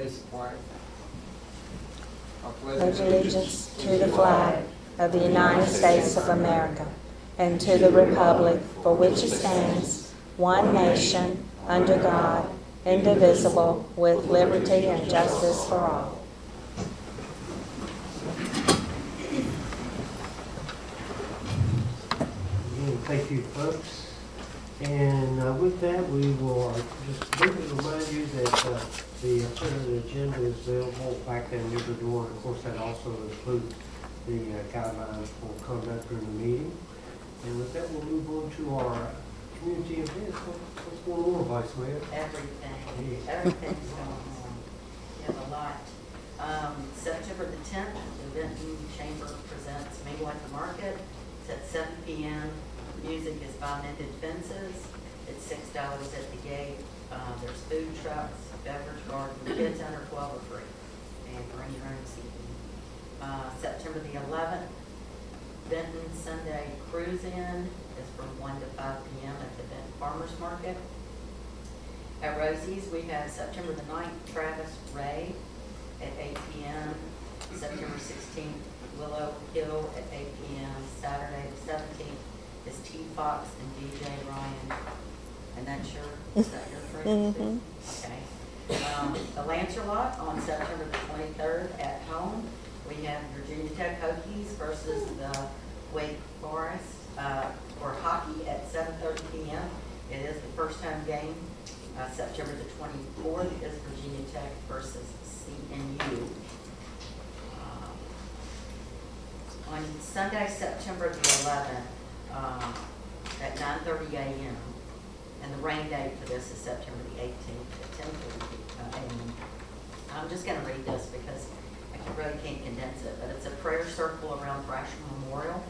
face the flag. I Pledge allegiance to the flag of the United States of America and to the republic for which it stands, one nation, under God, indivisible, with liberty and justice for all. Again, thank you, folks. And with that, we will just briefly remind you that the printed agenda is available back there near the door. And of course, that also includes the guidelines for conduct during the meeting. And with that, we'll move on to our community events. What's going on, Vice Mayor? Everything. Everything's going on. We have a lot. September the 10th, the Benton Chamber presents Mingle at the Market. It's at 7 p.m. Music is by Mended Fences. It's $6 at the gate. There's food trucks, beverage garden. Kids under 12 are free. And bring your own seating. September the 11th, Benton Sunday Cruise-In is from 1 to 5 p.m. at the Benton Farmers Market. At Rosie's, we have September the 9th, Travis Ray at 8 p.m. September 16th, Willow Hill at 8 p.m. Saturday the 17th is T. Fox and DJ Ryan. And that's is that your friend? Okay. The Lancerlot on September the 23rd at home. We have Virginia Tech Hokies versus the Wake Forest for hockey at 7:30 p.m. It is the first time game. September the 24th is Virginia Tech versus CNU. On Sunday, September the 11th, at 9:30 a.m., and the rain date for this is September the 18th at 10:30 a.m. I'm just going to read this because I really can't condense it, but it's a prayer circle around Thrasher Memorial.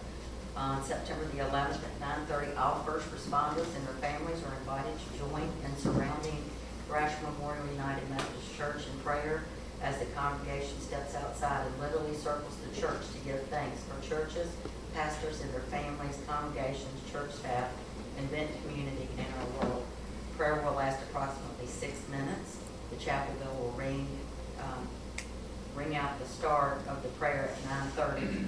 On September the 11th at 9:30, all first responders and their families are invited to join in surrounding Thrasher Memorial United Methodist Church in prayer as the congregation steps outside and literally circles the church to give thanks for churches, pastors and their families, congregations, church staff, and Benton community in our world. Prayer will last approximately 6 minutes. The chapel bell will ring out the start of the prayer at 9:30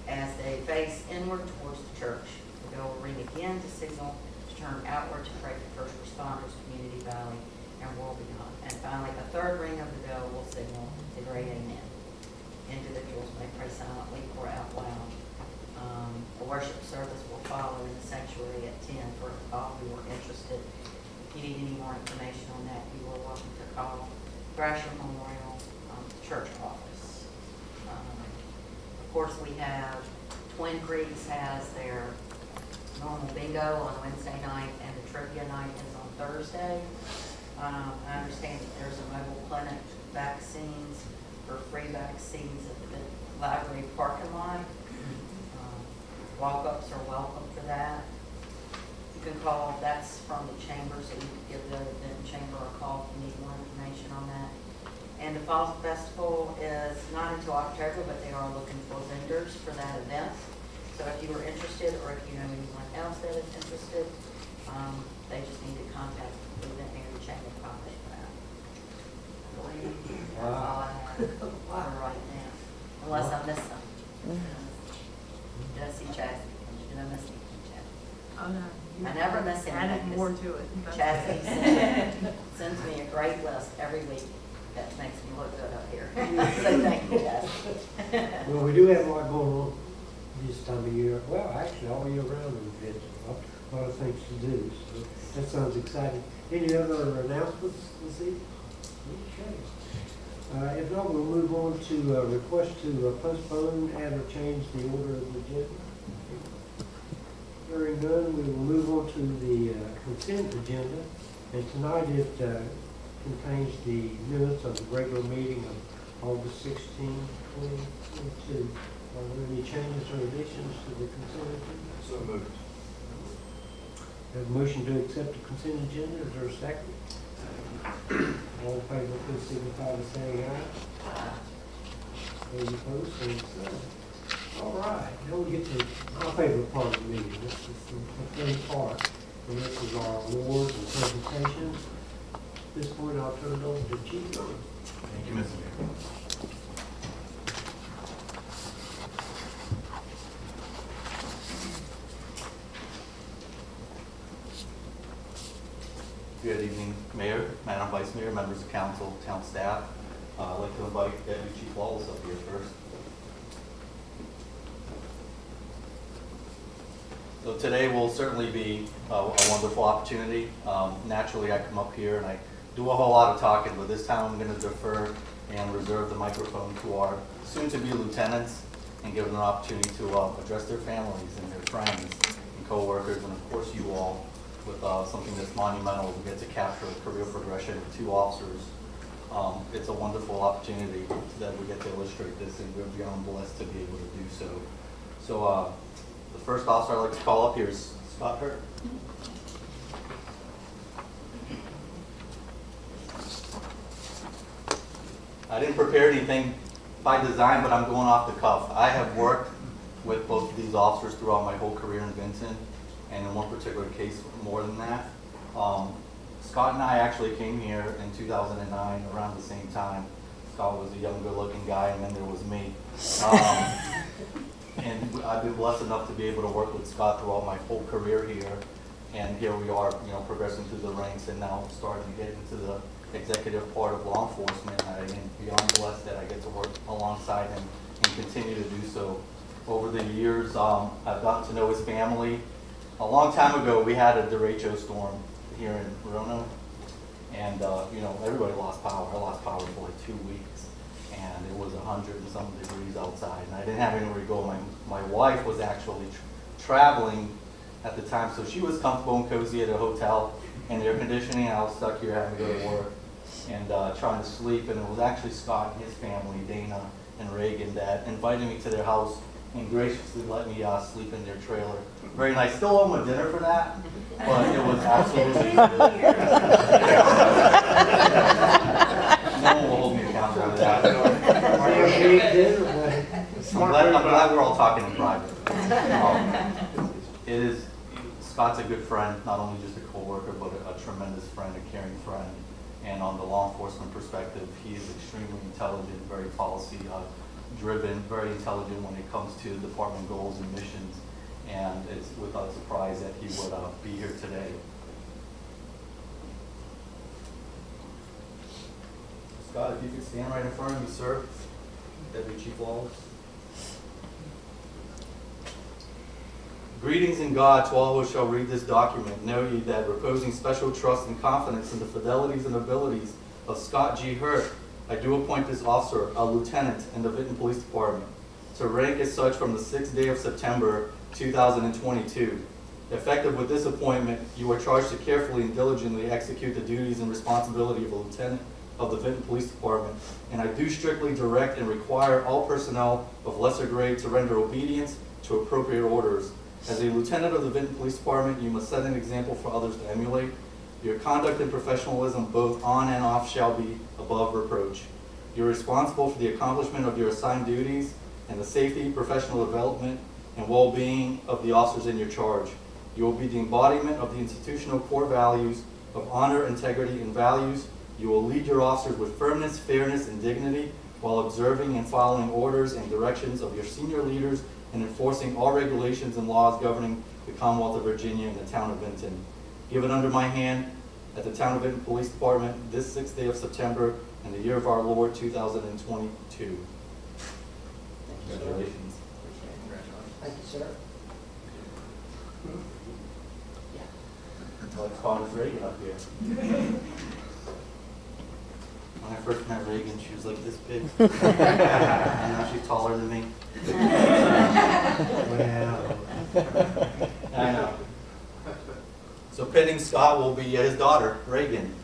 as they face inward towards the church. The bell will ring again to signal to turn outward to pray for first responders, community, valley, and world beyond. And finally, a third ring of the bell will signal the great amen. Individuals may pray silently or out loud. A worship service will follow in the sanctuary at 10 for all who are interested. If you need any more information on that, you are welcome to call Thrasher Memorial Church office. Of course, we have Twin Creeks has their normal bingo on Wednesday night, and the trivia night is on Thursday. I understand that there's a mobile clinic vaccines for free vaccines at the library parking lot. Walk-ups are welcome for that. You can call, that's from the chamber, so you can give the Benton Chamber a call if you need more information on that. And the Fall Festival is not until October, but they are looking for vendors for that event. So if you are interested, or if you know anyone else that is interested, they just need to contact the event manager Chamber of Commerce for that. I believe that's all I have for right now, unless I miss something. Did I see Chastity? Did I miss anything, Chastity? Oh, no. I never miss anything. Added more to it. Chastity sends me a great list every week. That makes me look good up here. So thank you, Chastity. Well, we do have a lot going on this time of year. Well, actually, all year round, we've had a lot of things to do. So that sounds exciting. Any other announcements this evening? Okay. If not, we'll move on to a request to postpone, add, or change the order of the agenda. Hearing none, we will move on to the consent agenda. And tonight it contains the minutes of the regular meeting of August 16, 2022. Are there any changes or additions to the consent agenda? So moved. Have a motion to accept the consent agenda. Is there a second? All in favor, please signify by saying aye. Any opposed, same sign. All right, now we get to my favorite part of the meeting. This is the third part, and this is our awards and presentations. At this point, I'll turn it over to Chief. Thank you, Mr. Mayor. Good evening, Mayor, Madam Vice Mayor, members of council, town staff. I'd like to invite Deputy Chief Wallace up here first. So today will certainly be a wonderful opportunity. Naturally, I come up here and I do a whole lot of talking, but this time I'm going to defer and reserve the microphone to our soon-to-be lieutenants and give them an opportunity to address their families and their friends and co-workers, and of course you all, with something that's monumental. We get to capture a career progression of 2 officers. It's a wonderful opportunity that we get to illustrate this, and we're beyond blessed to be able to do so. So the first officer I'd like to call up here is Scott Hurt. I didn't prepare anything by design, but I'm going off the cuff. I have worked with both of these officers throughout my whole career in Vinton, and in one particular case, more than that. Scott and I actually came here in 2009 around the same time. Scott was a young, good-looking guy, and then there was me. And I've been blessed enough to be able to work with Scott throughout my whole career here. And here we are, progressing through the ranks and now starting to get into the executive part of law enforcement. I am beyond blessed that I get to work alongside him and continue to do so. Over the years, I've gotten to know his family. A long time ago, we had a derecho storm here in Roanoke, and everybody lost power. I lost power for like 2 weeks, and it was 100 and some degrees outside, and I didn't have anywhere to go. My wife was actually traveling at the time, so she was comfortable and cozy at a hotel in air conditioning. I was stuck here having to go to work and trying to sleep, and it was actually Scott and his family, Dana and Reagan, that invited me to their house and graciously let me sleep in their trailer. Very nice. Still owe them a dinner for that, but it was absolutely no one will hold me accountable for that. I'm glad we're all talking in private. Scott's a good friend, not only just a co-worker, but a tremendous friend, a caring friend. And on the law enforcement perspective, he is extremely intelligent, very policy driven, very intelligent when it comes to department goals and missions, and it's without surprise that he would be here today. Scott, if you could stand right in front of me, sir. Deputy Chief Wallace. Greetings in God to all who shall read this document. Know ye that reposing special trust and confidence in the fidelities and abilities of Scott G. Hurt, I do appoint this officer a lieutenant in the Vinton Police Department, to rank as such from the 6th day of September 2022. Effective with this appointment, you are charged to carefully and diligently execute the duties and responsibility of a lieutenant of the Vinton Police Department, and I do strictly direct and require all personnel of lesser grade to render obedience to appropriate orders. As a lieutenant of the Vinton Police Department, you must set an example for others to emulate. Your conduct and professionalism, both on and off, shall be above reproach. You're responsible for the accomplishment of your assigned duties and the safety, professional development, and well-being of the officers in your charge. You will be the embodiment of the institutional core values of honor, integrity, and values. You will lead your officers with firmness, fairness, and dignity while observing and following orders and directions of your senior leaders and enforcing all regulations and laws governing the Commonwealth of Virginia and the town of Vinton. Given under my hand at the Town of Vinton Police Department this 6th day of September in the year of our Lord 2022. Congratulations. Thank you, sir. Let's call Ms. Reagan up here. When I first met Reagan, she was like this big. And now she's taller than me. Well, I know. So pinning Scott will be his daughter, Reagan.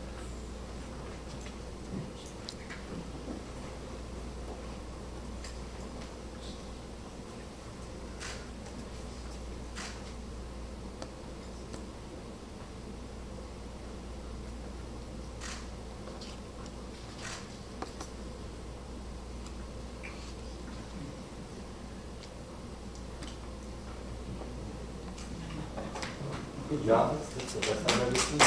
Good job. That's the best I've ever seen.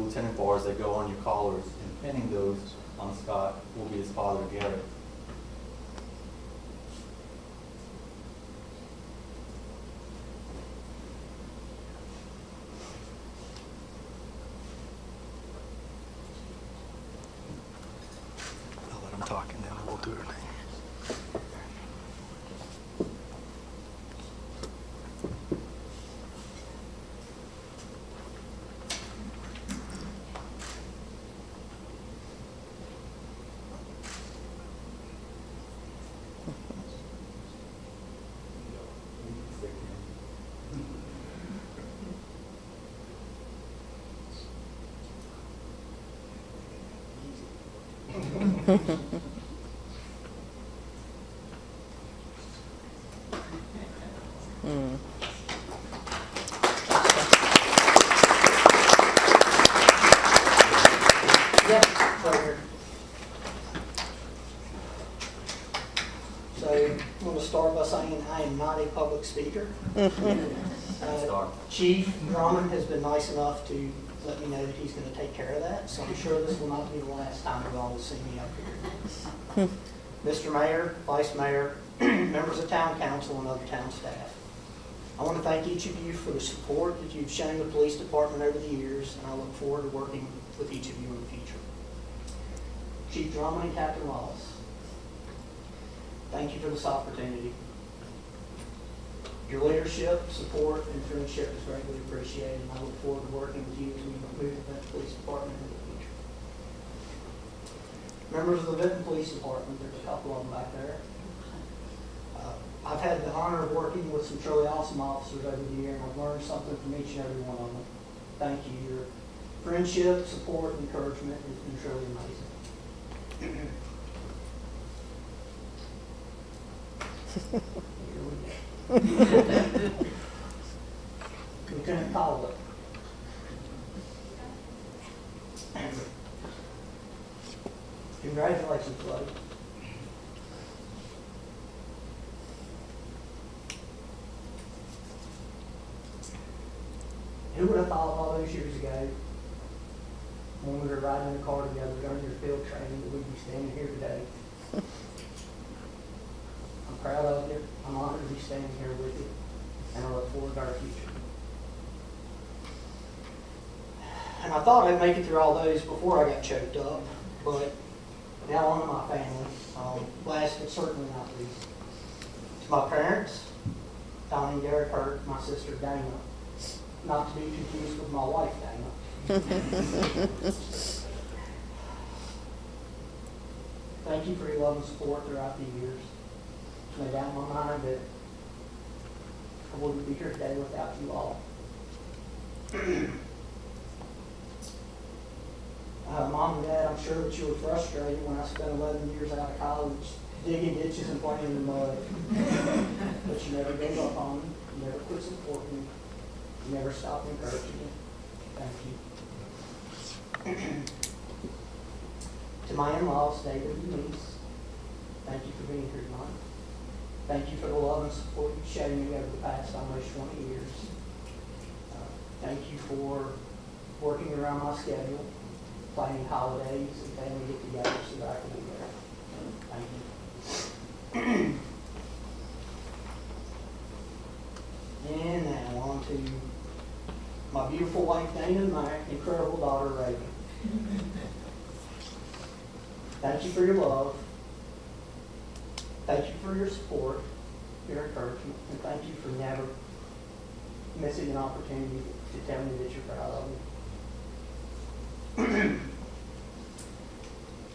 lieutenant bars that go on your collars, and pinning those on Scott will be his father, Garrett. I'll let him talk and then we'll do her name. Yep, right here. So I'm going to start by saying I am not a public speaker. Start. Chief Drummond has been nice enough to let me know that he's going to take care of that, so I'm sure this will not be the last time you all will see me up here. Mr. Mayor, Vice Mayor, members of Town Council, and other town staff, I want to thank each of you for the support that you've shown the police department over the years, and I look forward to working with each of you in the future. Chief Drummond and Captain Wallace, thank you for this opportunity. Your leadership, support, and friendship is greatly appreciated, and I look forward to working with you as we move the Benton Police Department into the future. Members of the Benton Police Department, there's a couple of them back there. I've had the honor of working with some truly awesome officers over the year, and I've learned something from each and every one of them. Thank you. Your friendship, support, and encouragement has been truly amazing. Lieutenant Caldwell. Congratulations, buddy. Who would have thought all those years ago, when we were riding in the car together during your field training, that we'd be standing here today? I'm proud of you. I'm honored to be standing here with you, and I look forward to our future. And I thought I'd make it through all those before I got choked up, but now on to my family. Last but certainly not least, to my parents, Donnie and Derek Hurt, my sister Dana, not to be confused with my wife Dana. Thank you for your love and support throughout the years. It's no doubt in my mind that I wouldn't be here today without you all. Mom and Dad, I'm sure that you were frustrated when I spent 11 years out of college digging ditches and playing in the mud. But you never gave up on me. You never quit supporting me. You never stopped encouraging me. Thank you. To my in-laws, David and Denise, thank you for being here tonight. Thank you for the love and support you've shown me over the past almost 20 years. Thank you for working around my schedule, planning holidays and family get-togethers so that I can be there. Thank you. And now on to my beautiful wife Dana and my incredible daughter Reagan. Thank you for your love. Thank you for your support, your encouragement, and thank you for never missing an opportunity to tell me that you're proud of me.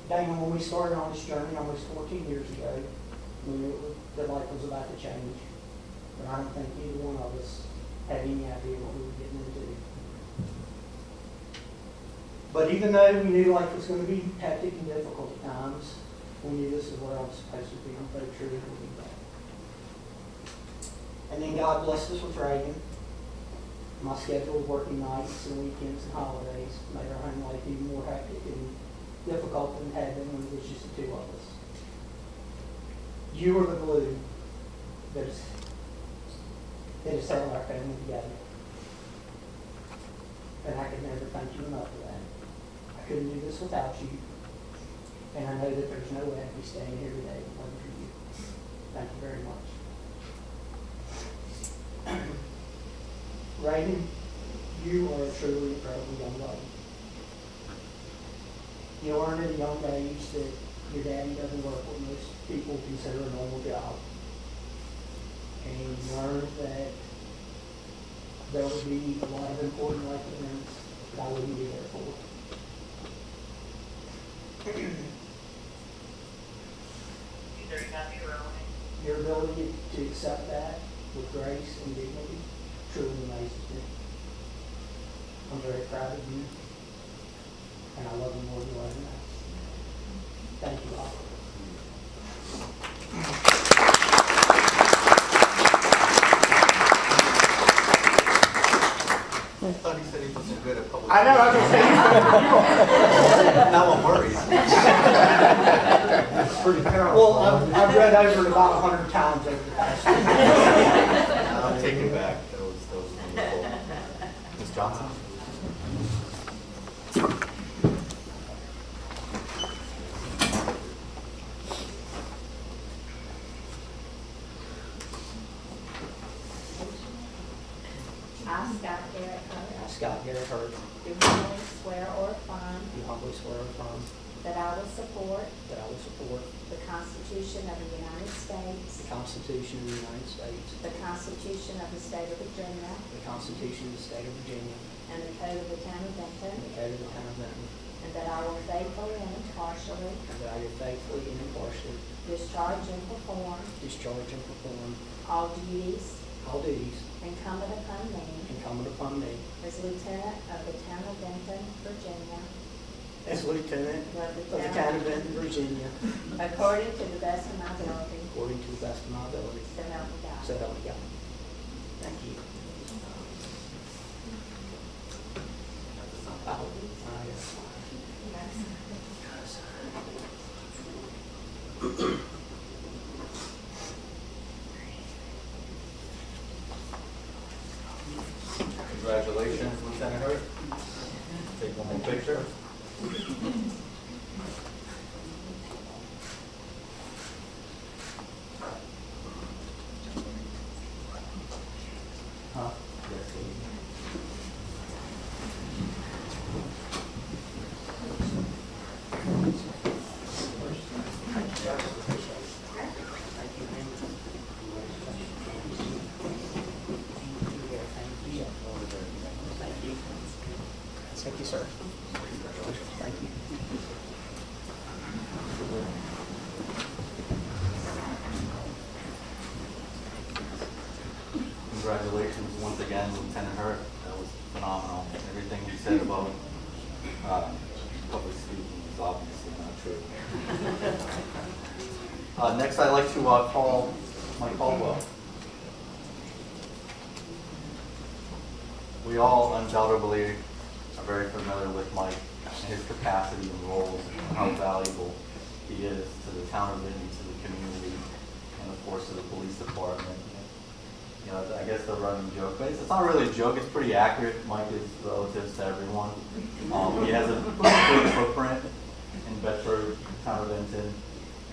Dana, when we started on this journey almost 14 years ago, we knew that life was about to change. But I don't think either one of us had any idea what we were getting into. But even though we knew life was going to be hectic and difficult at times, we knew this is where I was supposed to be. I'm very sure it would be that. And then God blessed us with Reagan. My schedule of working nights and weekends and holidays made our home life even more hectic and difficult than it had been when it was just the two of us. You are the glue that has held our family together. And I could never thank you enough for that. I couldn't do this without you. And I know that there's no way I'd be staying here today if it wasn't for you. Thank you very much. Reagan, you are a truly incredible young lady. You learn at a young age that your daddy doesn't work what most people consider a normal job. And you learn that there will be a lot of important life events that I wouldn't be there for. Your ability to accept that with grace and dignity truly amazes me. I'm very proud of you, and I love you more than you ever know. Thank you all. I thought he said he wasn't good at public. I know, I was going to say. Now I'm worried. Pretty powerful. Well, I've read over it about 100 times over the past year. I'll take it back. That was wonderful. Ms. Johnson? I, Scott Garrett Hurd, I, Scott Garrett Hurd, do humbly swear or affirm do humbly swear and affirm that I will support that I will support the Constitution of the United States, the Constitution of the United States, the Constitution of the State of Virginia, the Constitution of the State of Virginia, and the Code of the Town of and Benton, the Code of the Town of Benton, and that I will faithfully and impartially and that I will faithfully and impartially discharge and perform discharge and perform all duties all duties incumbent upon me incumbent upon me as Lieutenant of the Town of Benton, Virginia, as Lieutenant of the Town of Benton, Virginia, according to the best of my ability, according to the best of my ability. so help me God. So help me God. Thank you. Congratulations, Lieutenant Hurd. Take one more picture. Huh? Thank you, sir. Thank you. Congratulations once again, Lieutenant Hurd. That was phenomenal. Everything you said about public speaking is obviously not true. Next, I'd like to call Mike Caldwell. We all undoubtedly are very familiar with Mike and his capacity and roles and how valuable he is to the town of Vinton, to the community, and of course to the police department. You know, I guess the running joke, but it's not really a joke, it's pretty accurate. Mike is relative to everyone. He has a big footprint in Bedford, town of Vinton,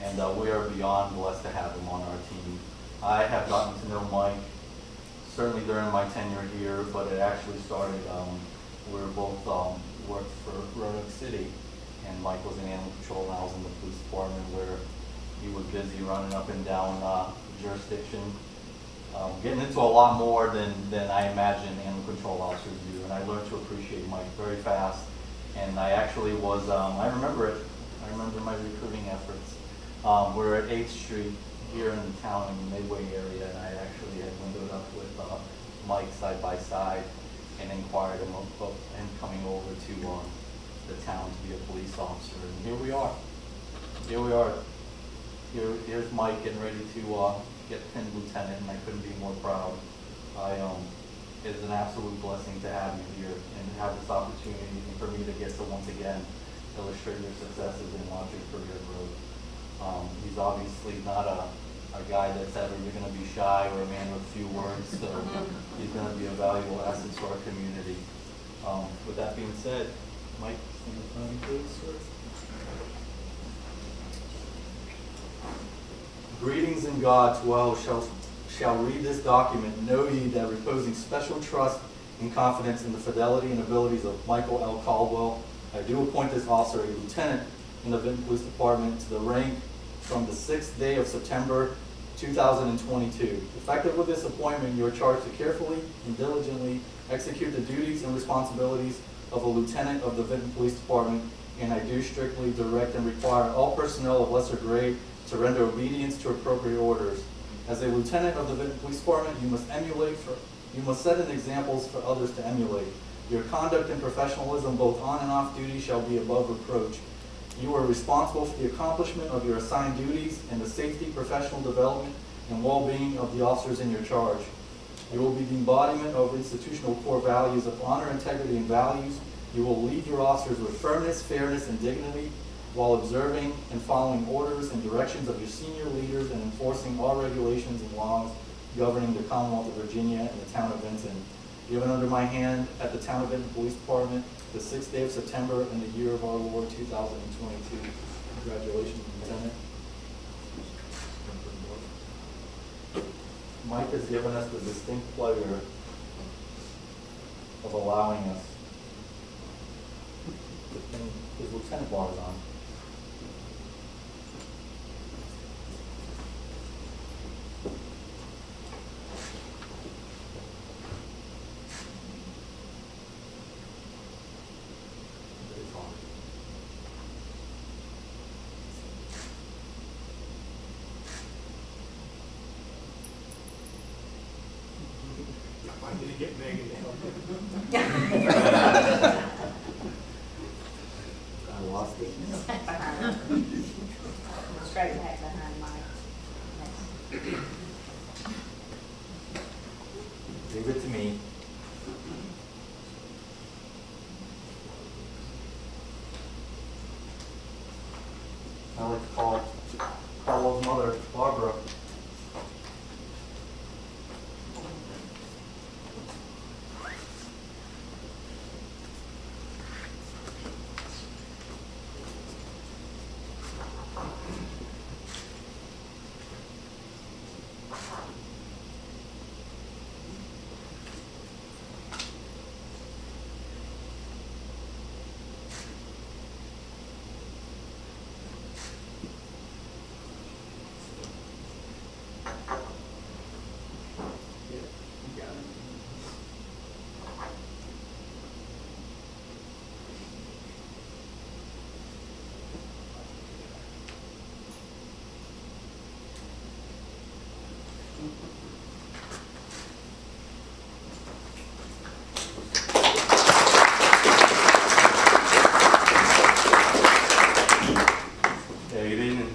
and we are beyond blessed to have him on our team. I have gotten to know Mike certainly during my tenure here, but it actually started, we were both worked for Roanoke City, and Mike was in animal control and I was in the police department where he was busy running up and down the jurisdiction, getting into a lot more than I imagine animal control officers do, and I learned to appreciate Mike very fast. And I actually was, I remember it, I remember my recruiting efforts. We were at 8th Street here in the town in the Midway area, and I actually had windowed up with Mike side by side and inquired him of him coming over to the town to be a police officer. And here we are. Here we are. Here's Mike getting ready to get pinned lieutenant, and I couldn't be more proud. It's an absolute blessing to have you here and have this opportunity for me to get to once again illustrate your successes and watch your career growth. He's obviously not a guy that's ever going to be shy or a man with few words, so he's going to be a valuable asset to our community. With that being said, Mike, From the podium, please, sir. Greetings in God to all who shall read this document. Know ye that reposing special trust and confidence in the fidelity and abilities of Michael L. Caldwell, I do appoint this officer a lieutenant in the Vinton Police Department to the rank from the 6th day of September 2022. Effective with this appointment, you are charged to carefully and diligently execute the duties and responsibilities of a lieutenant of the Vinton Police Department, and I do strictly direct and require all personnel of lesser grade to render obedience to appropriate orders. As a lieutenant of the Vinton Police Department, you must set an examples for others to emulate. Your conduct and professionalism, both on and off duty, shall be above reproach. You are responsible for the accomplishment of your assigned duties and the safety, professional development, and well-being of the officers in your charge. You will be the embodiment of institutional core values of honor, integrity, and values. You will lead your officers with firmness, fairness, and dignity, while observing and following orders and directions of your senior leaders and enforcing all regulations and laws governing the Commonwealth of Virginia and the town of Vinton. Given under my hand at the town of Vinton Police Department, the 6th day of September in the year of our Lord 2022. Congratulations, Lieutenant. Mike has given us the distinct pleasure of allowing us to pin his lieutenant bars on. I need to get Megan to help me. I lost it. Straight back behind Mike. Leave it to me. I like to call Carl's mother, Barbara. Good evening.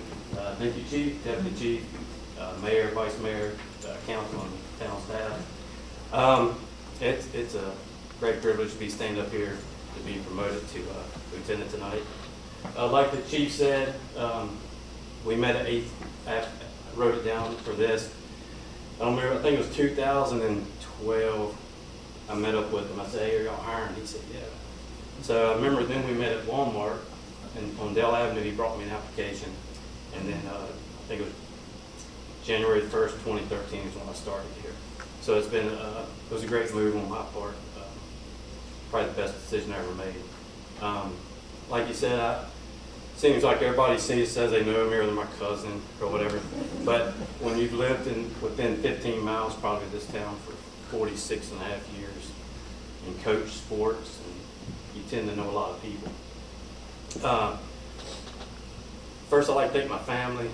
Thank you, Chief, Deputy Chief, Mayor, Vice Mayor, Council, and town staff. It's a great privilege to be standing up here to be promoted to Lieutenant tonight. Like the Chief said, we met at 8th, I wrote it down for this. I don't remember, I think it was 2012. I met up with him. I said, hey, are y'all hiring? He said, yeah. So I remember then we met at Walmart. And on Dell Avenue, he brought me an application, and then I think it was January 1st, 2013 is when I started here. So it's been, it was a great move on my part. Probably the best decision I ever made. Like you said, it seems like everybody says they know me or they're my cousin or whatever. But when you've lived within 15 miles probably of this town for 46 and a half years and coached sports, and you tend to know a lot of people. First, I'd like to thank my family.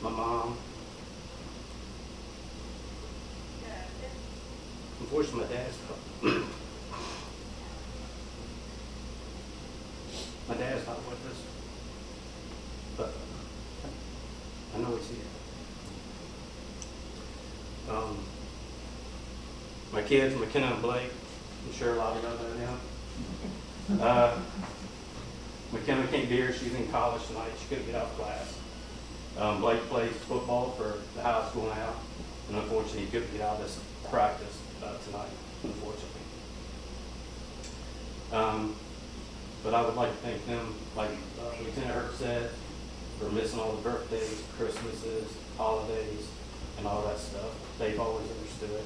My mom. Unfortunately, my dad's My dad's not with us, but I know he's here. My kids, McKenna and Blake, I'm sure a lot of y'all know them. McKenna can't be here. She's in college tonight. She couldn't get out of class. Blake plays football for the high school now, and unfortunately he couldn't get out of this practice tonight, unfortunately. But I would like to thank them, like Lieutenant Hurt said, for missing all the birthdays, Christmases, holidays, and all that stuff. They've always understood.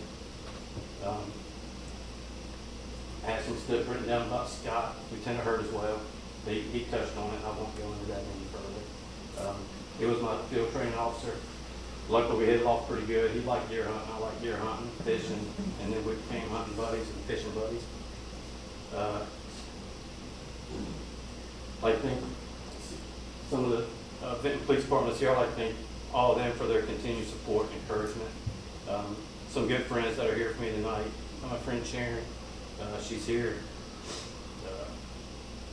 I had some stuff written down about Scott, Lieutenant Hurt as well. He touched on it. I won't go into that any further. He was my field training officer. Luckily, we hit it off pretty good. He liked deer hunting. I liked deer hunting, fishing, and then we became hunting buddies and fishing buddies. I think some of the Vinton Police Departments here, I like to thank all of them for their continued support and encouragement. Some good friends that are here for me tonight. My friend Sharon, she's here,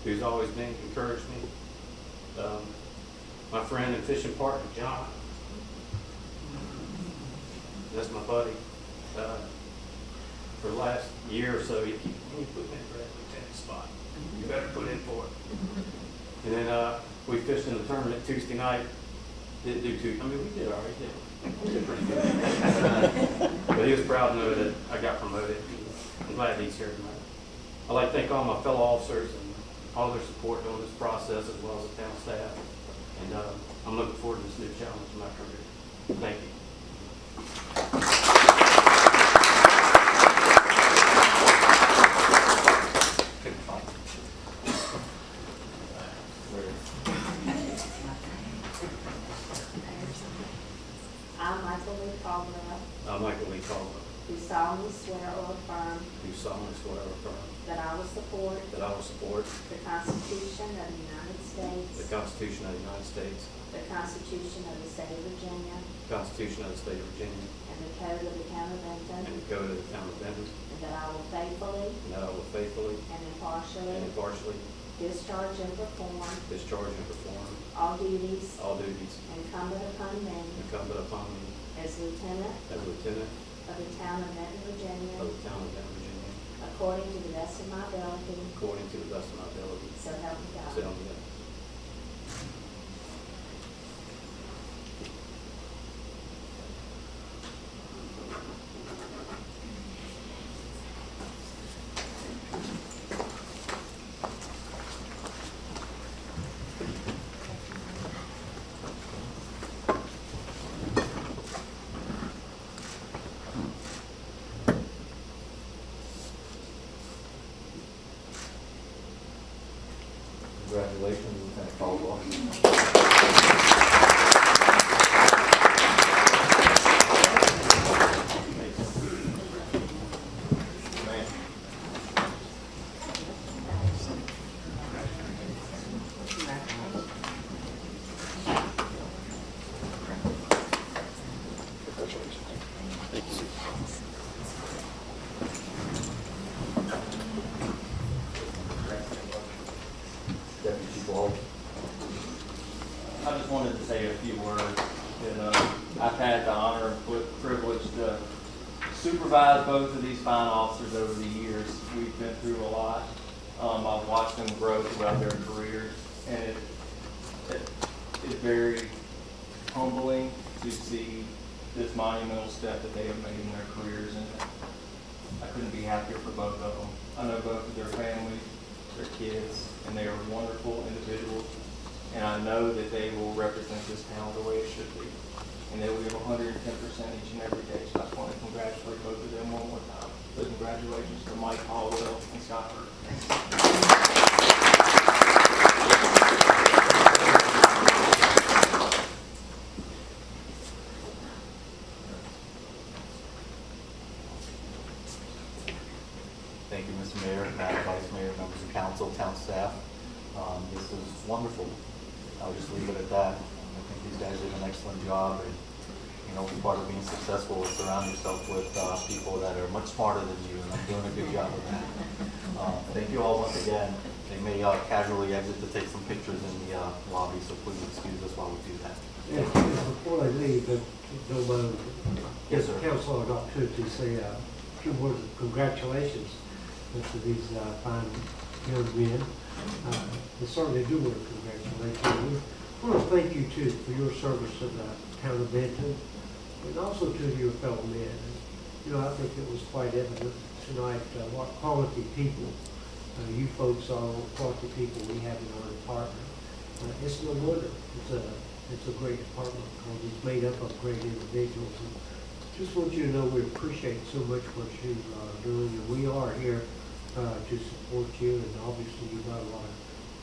who's always been encouraged me. My friend and fishing partner, John. That's my buddy. For the last year or so, he keeps putting in for that lieutenant spot. You better put in for it. And then we fished in the tournament Tuesday night. Didn't do too. I mean, we did all right, didn't we? We did pretty good. But he was proud to know that I got promoted. I'm glad he's here tonight. I'd like to thank all my fellow officers and all their support during this process, as well as the town staff. And I'm looking forward to this new challenge in my career. Thank you. I, Michael Lee Caldwell, Michael Lee Caldwell, do solemnly swear or affirm do solemnly swear or affirm that I will support that I will support the Constitution of the United States, the Constitution of the United States, the Constitution of the State of Virginia, the Constitution of the State of Virginia, and the Code of the Town of and Benton, the Code of the Town of Benton, and that I will faithfully and that I will faithfully and impartially and impartially discharge and perform discharge and perform all duties all duties incumbent upon me incumbent upon me as Lieutenant as Lieutenant of the Town of Benton, Virginia, of the Town of Benton, Virginia, according to the best of my ability, according to the best of my ability. so help me God. So help me God. Congratulations, Lieutenant Caldwell. Deputy Chief Wald. I just wanted to say a few words. And, I've had the honor and privilege to supervise both of these fine officers over the years. We've been through a lot. I've watched them grow throughout their careers, and it's very humbling to see this monumental step that they have made in their careers, and I couldn't be happier for both of them. I know both of their families, their kids, and they are wonderful individuals, and I know that they will represent this town the way it should be, and they will give 110% each and every day. So I just want to congratulate both of them one more time. So congratulations to Mike Caldwell and Scott Hurt. Thank you, Mr. Mayor, Madam Vice Mayor, members of council, town staff. This is wonderful. I'll just leave it at that. I think these guys did an excellent job, and part of being successful is surround yourself with people that are much smarter than you, and I'm doing a good job of that. Thank you all once again. They may casually exit to take some pictures in the lobby, so please excuse us while we do that. Yes, before they leave, Yes, sir. council an opportunity to say a few words of congratulations. to these fine young men. They certainly do want to congratulate you. We want to thank you too for your service to the town of Benton, and also to your fellow men. You know, I think it was quite evident tonight what quality people you folks are, what quality people we have in our department. It's no wonder it's a great department because it's made up of great individuals. And just want you to know we appreciate so much what you are doing, and we are here to support you. And obviously, you've got a lot of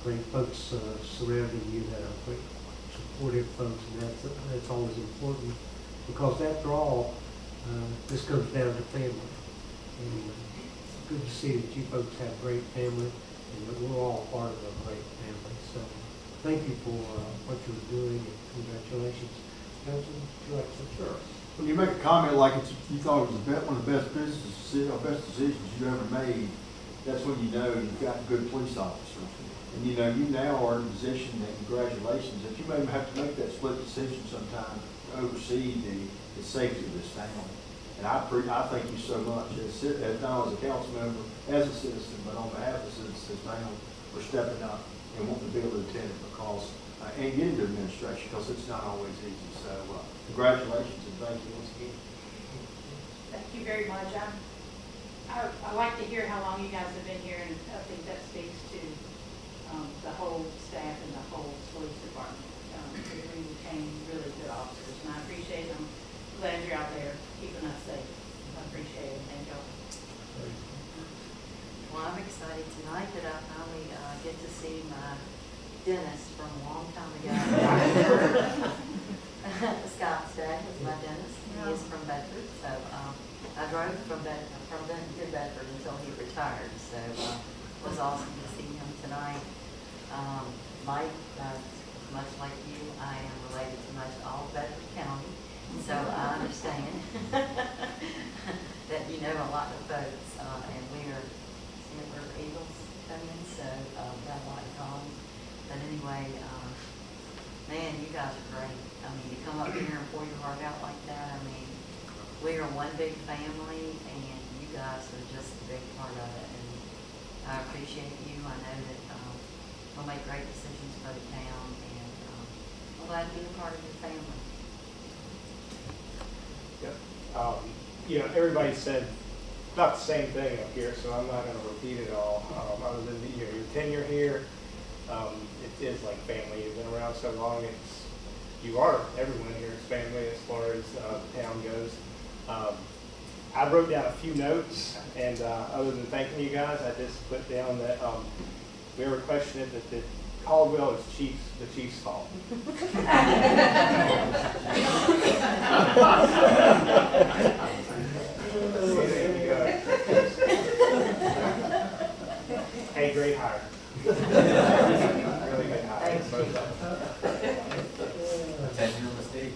great folks surrounding you that are great supportive folks, and that's always important because after all, this comes down to family. And good to see that you folks have a great family, and that we're all part of a great family. So thank you for what you're doing, and congratulations. Councilman, would you like to say? Sure. When you make a comment like you thought it was one of the best best decisions you ever made, that's when you know you've got good police officers. And you know, you now are in a position that, congratulations, that you may have to make that split decision sometime to oversee the safety of this town. And I thank you so much, as not as a council member, as a citizen, but on behalf of the citizens now, for stepping up and wanting to be a lieutenant because, and get into administration because it's not always easy. So congratulations and thank you once again. Thank you very much. I like to hear how long you guys have been here, and I think that speaks to the whole staff and the whole police department. We retain really good officers, and I appreciate them. Glad you're out there keeping us safe. I appreciate it. Thank y'all. Well, I'm excited tonight that I finally get to see my dentist from a long time ago. Scott Stagg was my dentist. He is from Bedford, so I drove from Benton to Bedford until he retired. So it was awesome to see him tonight. Mike, much like you, I am related to much all Bedford County, so I understand that you know a lot of folks, and we're Eagles coming, so got a lot in common. But anyway, man, you guys are great. I mean, to come up here and pour your heart out like that, I mean, we are one big family, and you guys are just a big part of it. And I appreciate you. I know that we'll make great decisions for the town, and I'm glad to be a part of your family. Yep. You know, everybody said about the same thing up here, so I'm not going to repeat it all. Other than your tenure here, it is like family. You've been around so long. You are, everyone here is family as far as the town goes. I wrote down a few notes, and other than thanking you guys, I just put down that we were questioning that Caldwell is the Chiefs' fault. Hey, great hire. Really good hire. Both of them. Intentional mistake.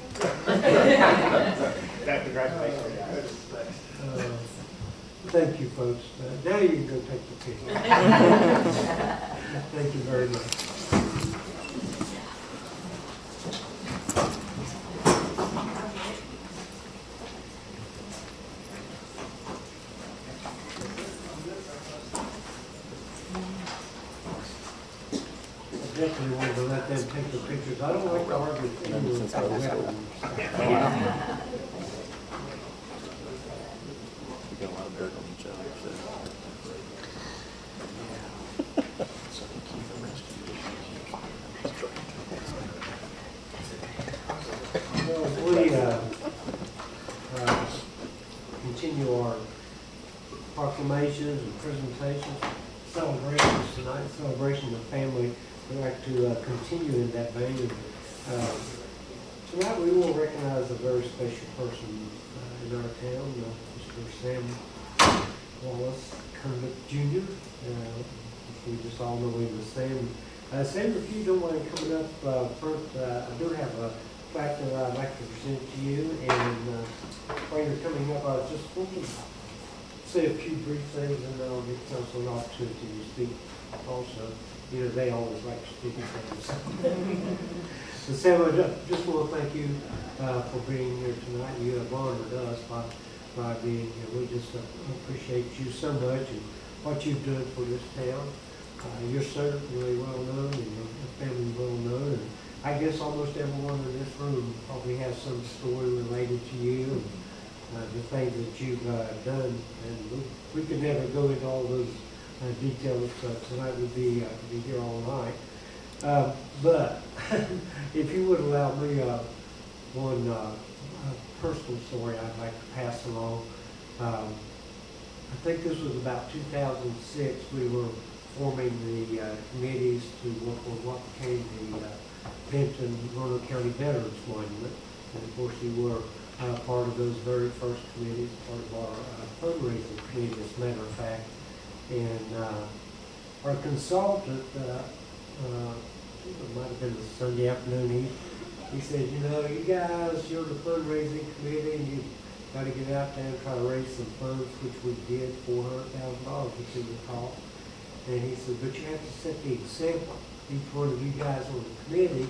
Congratulations. Thank you, folks. Now you can go take the picture. Thank you very much. I definitely wanted to let them take the pictures. I don't like to argue with people with weapons. We got a lot of dirt on each other. We continue our proclamations and presentations, celebrations tonight, celebration of family. We'd like to continue in that vein. Tonight we will recognize a very special person in our town, Mr. Sam Wallace Kermit Jr. We just all know him as Sam. Sam, if you don't mind coming up front, I do have a plaque that I'd like to present to you, and while you're coming up, I just want to say a few brief things, and then I'll give council an opportunity to speak also. You know, they always like to speak things. So Sam, I just want to thank you for being here tonight. You have honored us by being here. We just appreciate you so much, and what you've done for this town. You're certainly well known and your family well known. And I guess almost everyone in this room probably has some story related to you and the things that you've done. And we could never go into all those details tonight. We'd be here all night. But if you would allow me one personal story I'd like to pass along. I think this was about 2006. We were forming the committees to work on what became the Benton Roanoke County Veterans Monument. And of course, you were part of those very first committees, part of our fundraising committee, as a matter of fact. And our consultant, it might have been a Sunday afternoon, he said, you know, you guys, you're the fundraising committee, and you got to get out there and try to raise some funds, which we did, $400,000, if you recall. And he said, but you have to set the example. Each one of you guys on the committee,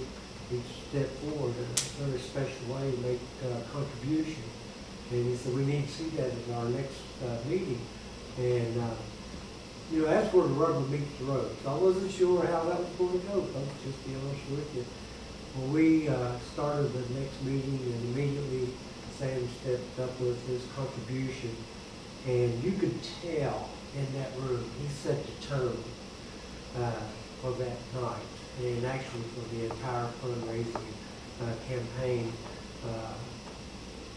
each step forward in a very special way to make a contribution. And he said, we need to see that at our next meeting. And, you know, that's where the rubber meets the road. So I wasn't sure how that was going to go, folks, just to be honest with you. Well, we started the next meeting, and immediately Sam stepped up with his contribution. And you could tell in that room, he set the tone for that night, and actually for the entire fundraising campaign,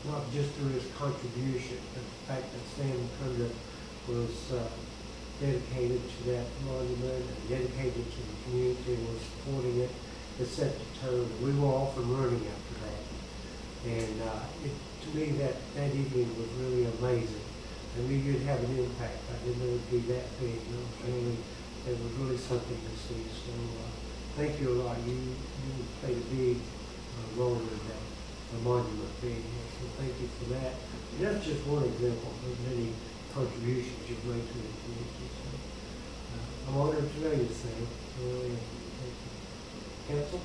not just through his contribution, but the fact that Sam Kunda was dedicated to that monument and dedicated to the community and was supporting it. It set the tone. We were often running after that. And to me, that evening was really amazing. I knew you'd have an impact. I didn't know it'd be that big. You know, it was really something to see. So thank you a lot. You played a big role in that monument being here. So thank you for that. And that's just one example of many contributions you've made to the community. So I'm honored to know you, Sam. Really, thank you. Council?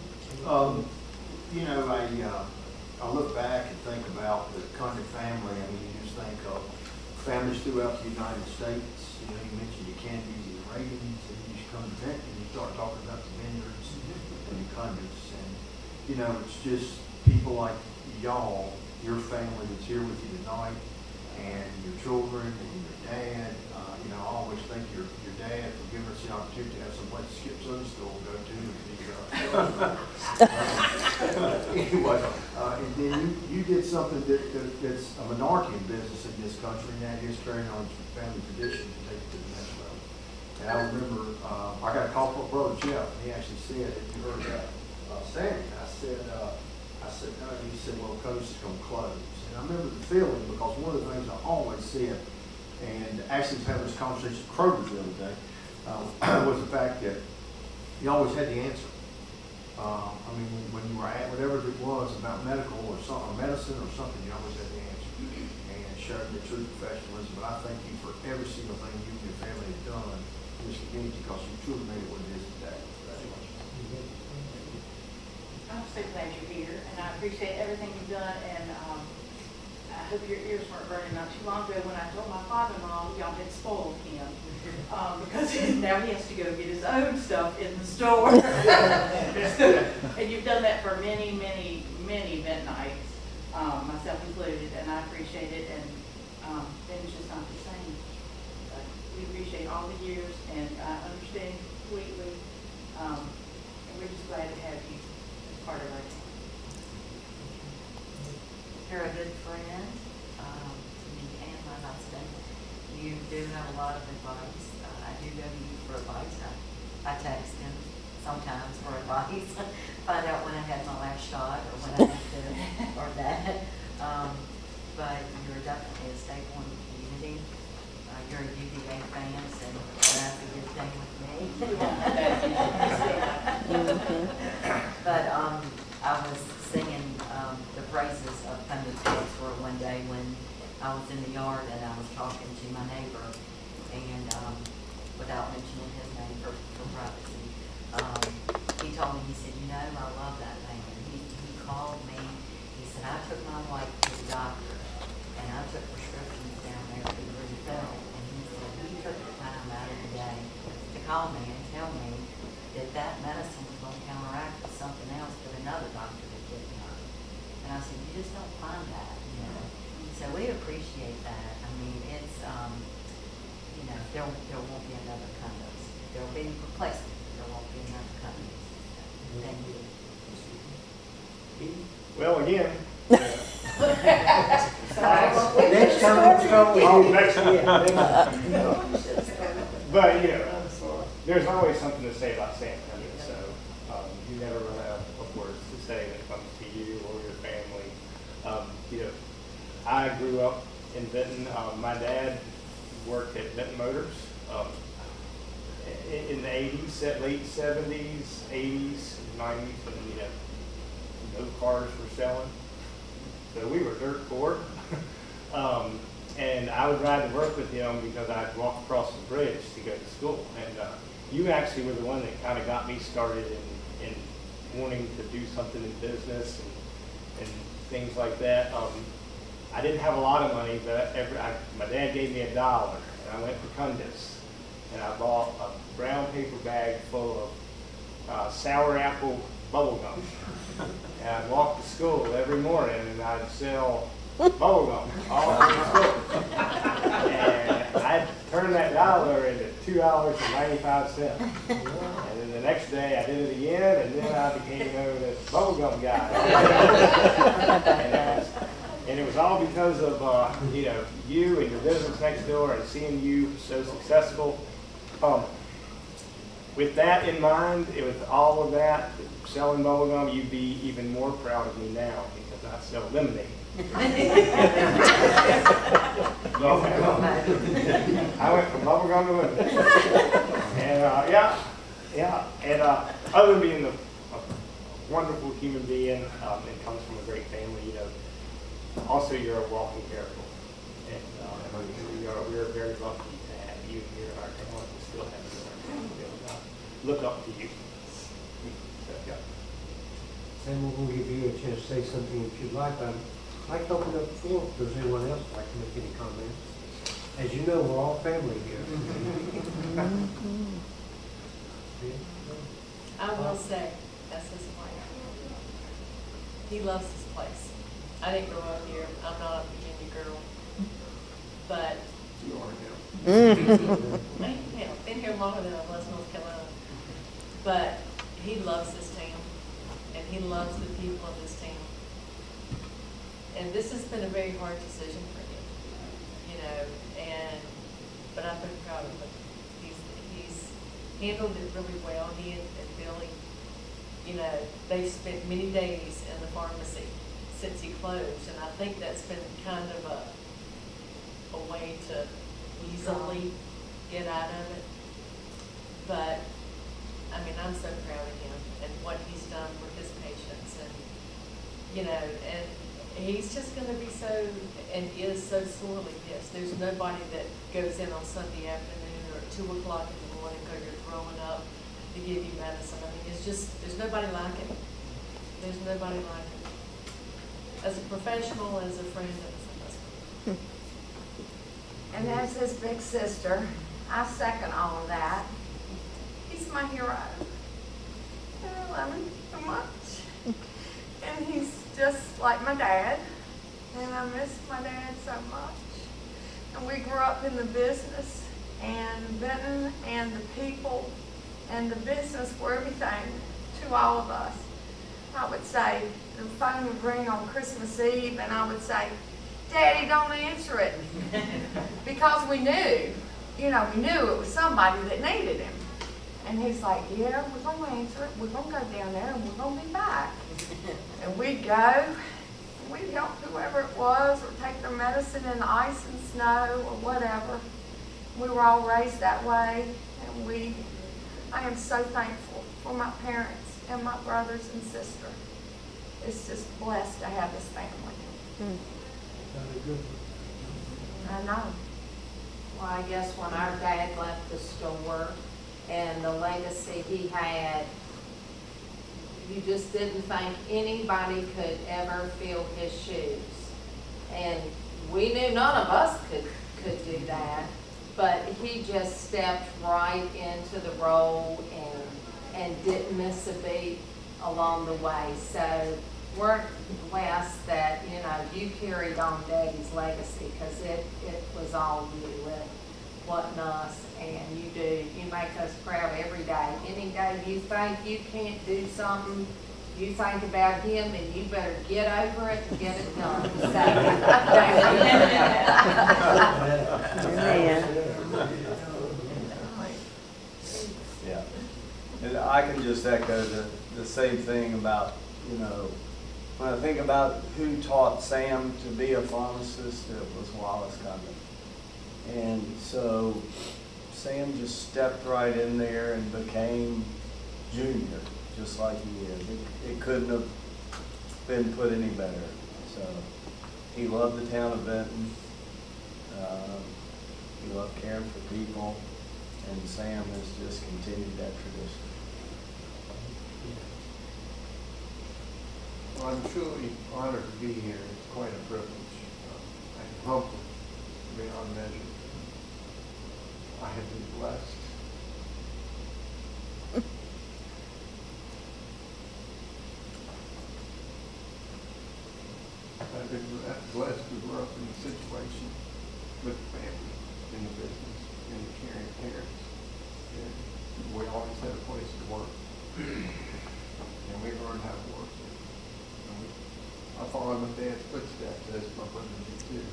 You know, I look back and think about the Kunda family. I mean, you just think of families throughout the United States. You know, you mentioned the Kennedys and the Reagans, and you just come to Benton and you start talking about the Vineyards and the Kundas. And, you know, it's just people like y'all, your family that's here with you tonight, and your children and your dad. You know, I always think your dad for giving us the opportunity to have some place to skip Sunday school and go to. Anyway, and then you did something that's a minority in business in this country, and that is carrying on family tradition to take it to the next level. And I remember I got a call from Brother Jeff, and he actually said, if you heard that, Sandy, I said, no. He said, well, Coast is going to close. And I remember the feeling, because one of the things I always said, and actually was having this conversation with Kroger the other day, was the fact that you always had the answer. I mean, when you were at whatever it was about medical or something, or medicine or something, you always had the answer. And showed the true professionalism. But I thank you for every single thing you and your family have done in this community, because you truly made it what it is today. Congratulations. I'm so glad you're here, and I appreciate everything you've done, and I hope your ears weren't burning not too long ago when I told my father-in-law y'all had spoiled him, because now he has to go get his own stuff in the store. And you've done that for many, many, many event nights, myself included, and I appreciate it, and it's just not the same. But we appreciate all the years, and I understand completely, and we're just glad to have you as part of our team. You're a good friend to me and my husband. You do have a lot of advice. I do go to you for advice. I text him sometimes for advice. Find out when I had my last shot or when I had this or that. But you're definitely a staple in the community. You're a UVA fan, so that's a good thing with me. But I was singing the praises of Kunda Store one day when I was in the yard and I was talking to my neighbor, and without mentioning his name for privacy, he told me, he said, you know, I love that man. He called me, he said, I took my wife to the doctor and I took prescriptions down there to the refill, and he said he took the time out of call me and tell me that that medicine was going to counteract with something else that another doctor had given her. And I said, you just don't find that, you know. So we appreciate that. I mean, it's, you know, there won't be another Cundos. There will be replacement. There won't be another Cundos. Thank you. Well, again. Next time, let's go with Oh, you. next time. Yeah. But, you know, there's always something to say about San Antonio, so you never run out of words to say when it comes to you or your family. You know, I grew up in Benton. My dad worked at Benton Motors in the 80s, late 70s, 80s, 90s, when, you know, no cars were selling. So we were dirt poor. And I would ride to work with him because I'd walk across the bridge to go to school. And you actually were the one that kind of got me started in wanting to do something in business and things like that. I didn't have a lot of money, but my dad gave me $1, and I went to Cundos, and I bought a brown paper bag full of sour apple bubble gum. And I'd walk to school every morning, and I'd sell bubble gum all through school. And I'd turn that $1 into $2.95. And then the next day I did it again, and then I became known as the bubble gum guy. And it was all because of you know, you and your business next door, and seeing you so successful. With that in mind, with all of that, selling bubble gum, you'd be even more proud of me now because I sell lemonade. I went from bubble gum to lemonade. And yeah. And other than being a wonderful human being and comes from a great family, you know, also you're a walking miracle. And we're very lucky to have you here in our town and still have you in our town. Look up to you. So, yeah. And we're going to give you a chance to say something if you'd like. I'd like to open up the floor if there's anyone else who'd like to make any comments. As you know, we're all family here. I will say, that's his wife. He loves this place. I didn't grow up here. I'm not a Virginia girl. But You are now. I've been here longer than I was in North Carolina. But he loves this town, and he loves the people of this town. And this has been a very hard decision for him, you know. But I've been proud of him. He's handled it really well. He and Billy, you know, they've spent many days in the pharmacy since he closed, and I think that's been kind of a way to easily get out of it. But I mean, I'm so proud of him and what he's done for his patients, and you know, and he's just going to be so, and is so sorely missed. There's nobody that goes in on Sunday afternoon or 2 o'clock in the morning because you're throwing up to give you medicine. I mean, it's just, there's nobody like it. There's nobody like it. As a professional, as a friend, and as a husband. And as his big sister, I second all of that. He's my hero. And I love him so much. And he's just like my dad. And I miss my dad so much. And we grew up in the business, and Benton and the people and the business were everything to all of us. I would say, the phone would ring on Christmas Eve, and I would say, Daddy, don't answer it. Because we knew, you know, we knew it was somebody that needed him. And he's like, yeah, we're going to answer it. We're going to go down there, and we're going to be back. And we'd go, and we'd help whoever it was, or take their medicine in the ice and snow, or whatever. We were all raised that way, and I am so thankful for my parents and my brothers and sister. It's just blessed to have this family. I know. Well, I guess when our dad left the store and the legacy he had, you just didn't think anybody could ever fill his shoes. And we knew none of us could do that. but he just stepped right into the role and didn't miss a beat along the way. So we're blessed that, you know, you carried on Daddy's legacy, because it was all you and wasn't us. And you make us proud every day. Any day you think you can't do something, you think about him, and you better get over it and get it done. So, Yeah, and I can just echo the same thing about, you know, when I think about who taught Sam to be a pharmacist, it was Wallace Cunningham. And so Sam just stepped right in there and became junior, just like he is. It couldn't have been put any better. So he loved the town of Benton. He loved caring for people, and Sam has just continued that tradition. Well, I'm truly honored to be here. It's quite a privilege. I'm humbled beyond measure. I have been blessed. I've been blessed to grow up in a situation with family, in the business, in the caring parents. And we always had a place to work. And we learned how to work there. I followed my dad's footsteps, as my brother did too.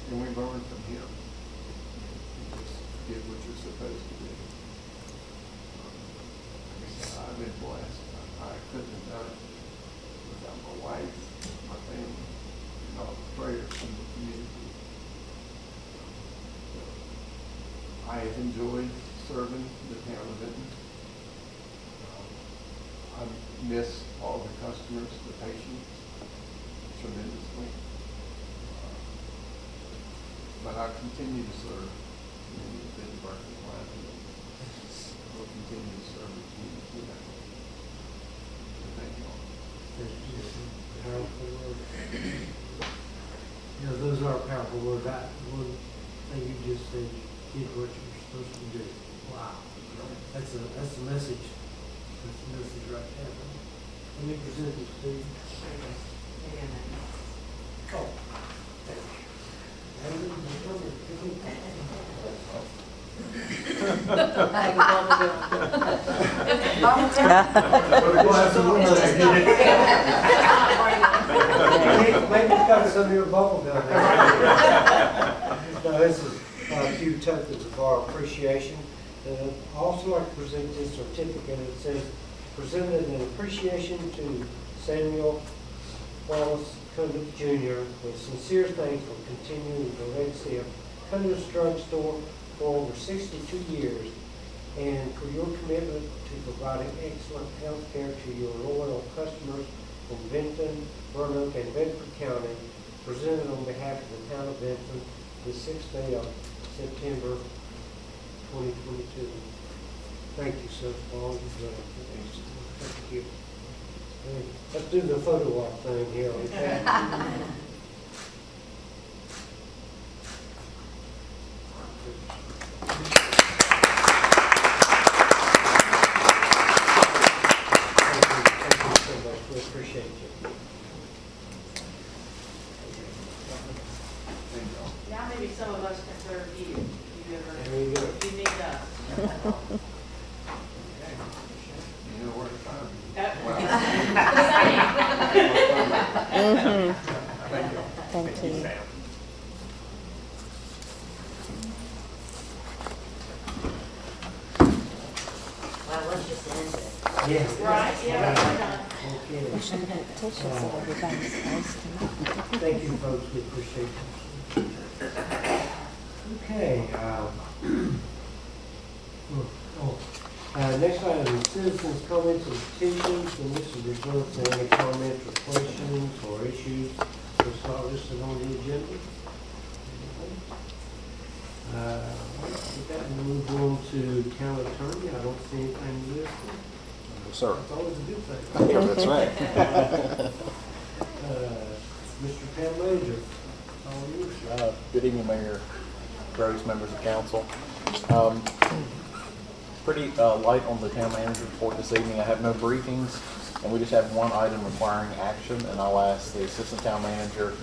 And we learned from him. You just did what you're supposed to do. Like I said, I've been blessed. I couldn't have done it without my wife, my family, and all the prayers from the community. I have enjoyed serving the town of Benton. I miss all the customers, the patients, tremendously. But I continue to serve in the Pittsburgh line. I will continue to serve the community. So thank you all. Powerful words. You know, those are powerful words. One thing you just said, you did what you were supposed to do. Wow. That's the message. That's the message right there. Let me present this to you. Oh. Maybe you've got some of your bubble down there. No, this is a few tokens of our appreciation. And I'd also like to present this certificate. It says, presented an appreciation to Samuel Wallace Cundiff Jr. with sincere thanks for continuing the legacy of Cundiff's Drug Store for over 62 years and for your commitment to providing excellent health care to your loyal customers from Benton, Roanoke, and Bedford County, presented on behalf of the town of Benton the 6th day of September 2022. Thank you, sir, for all you've done. Thank you. Let's do the photo op thing here, okay? Thank you so much. We appreciate you. Now maybe some of us can serve you. There you go. You need us. You know where to find me. Thank you. Thank you, Sam. Well, let's just end it. Yes. Right, yeah, we're done. Okay. We should put tissues at everybody's face tonight. Thank you, folks. We appreciate it. Okay. Next item is citizens' comments and petitions, and this is reserved for any comments or questions or issues that's not listed on the agenda. With that, we'll move on to town attorney. I don't see anything listed. Sir. That's always a good thing. Yeah, that's right. Mr. Town Manager, all yours. Good evening, Mayor, Groves, members of council. Pretty light on the town manager report this evening. I have no briefings, and we just have one item requiring action, and I'll ask the assistant town manager,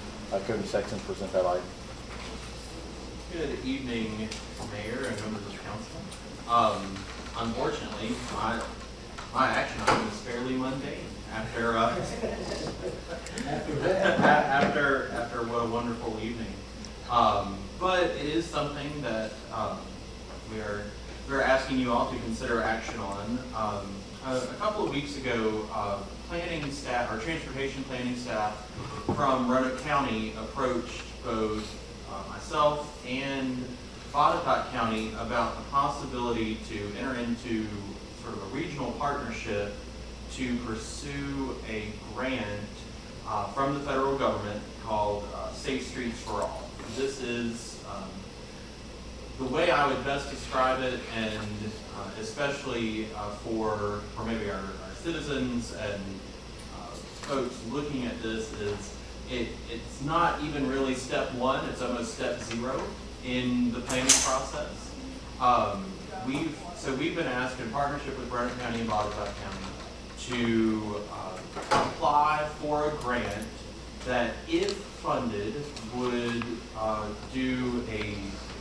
Cody Sexton, to present that item. Good evening, Mayor and members of council. Unfortunately, my action item is fairly mundane after after what a wonderful evening. But it is something that we're asking you all to consider action on. A couple of weeks ago, planning staff, or transportation planning staff from Roanoke County approached both myself and Botetourt County about the possibility to enter into sort of a regional partnership to pursue a grant from the federal government called Safe Streets for All. This is the way I would best describe it, and especially for maybe our citizens and folks looking at this, is it's not even really step one, it's almost step zero in the planning process. We've been asked in partnership with Roanoke County and Botetourt County to apply for a grant that, if funded, would do a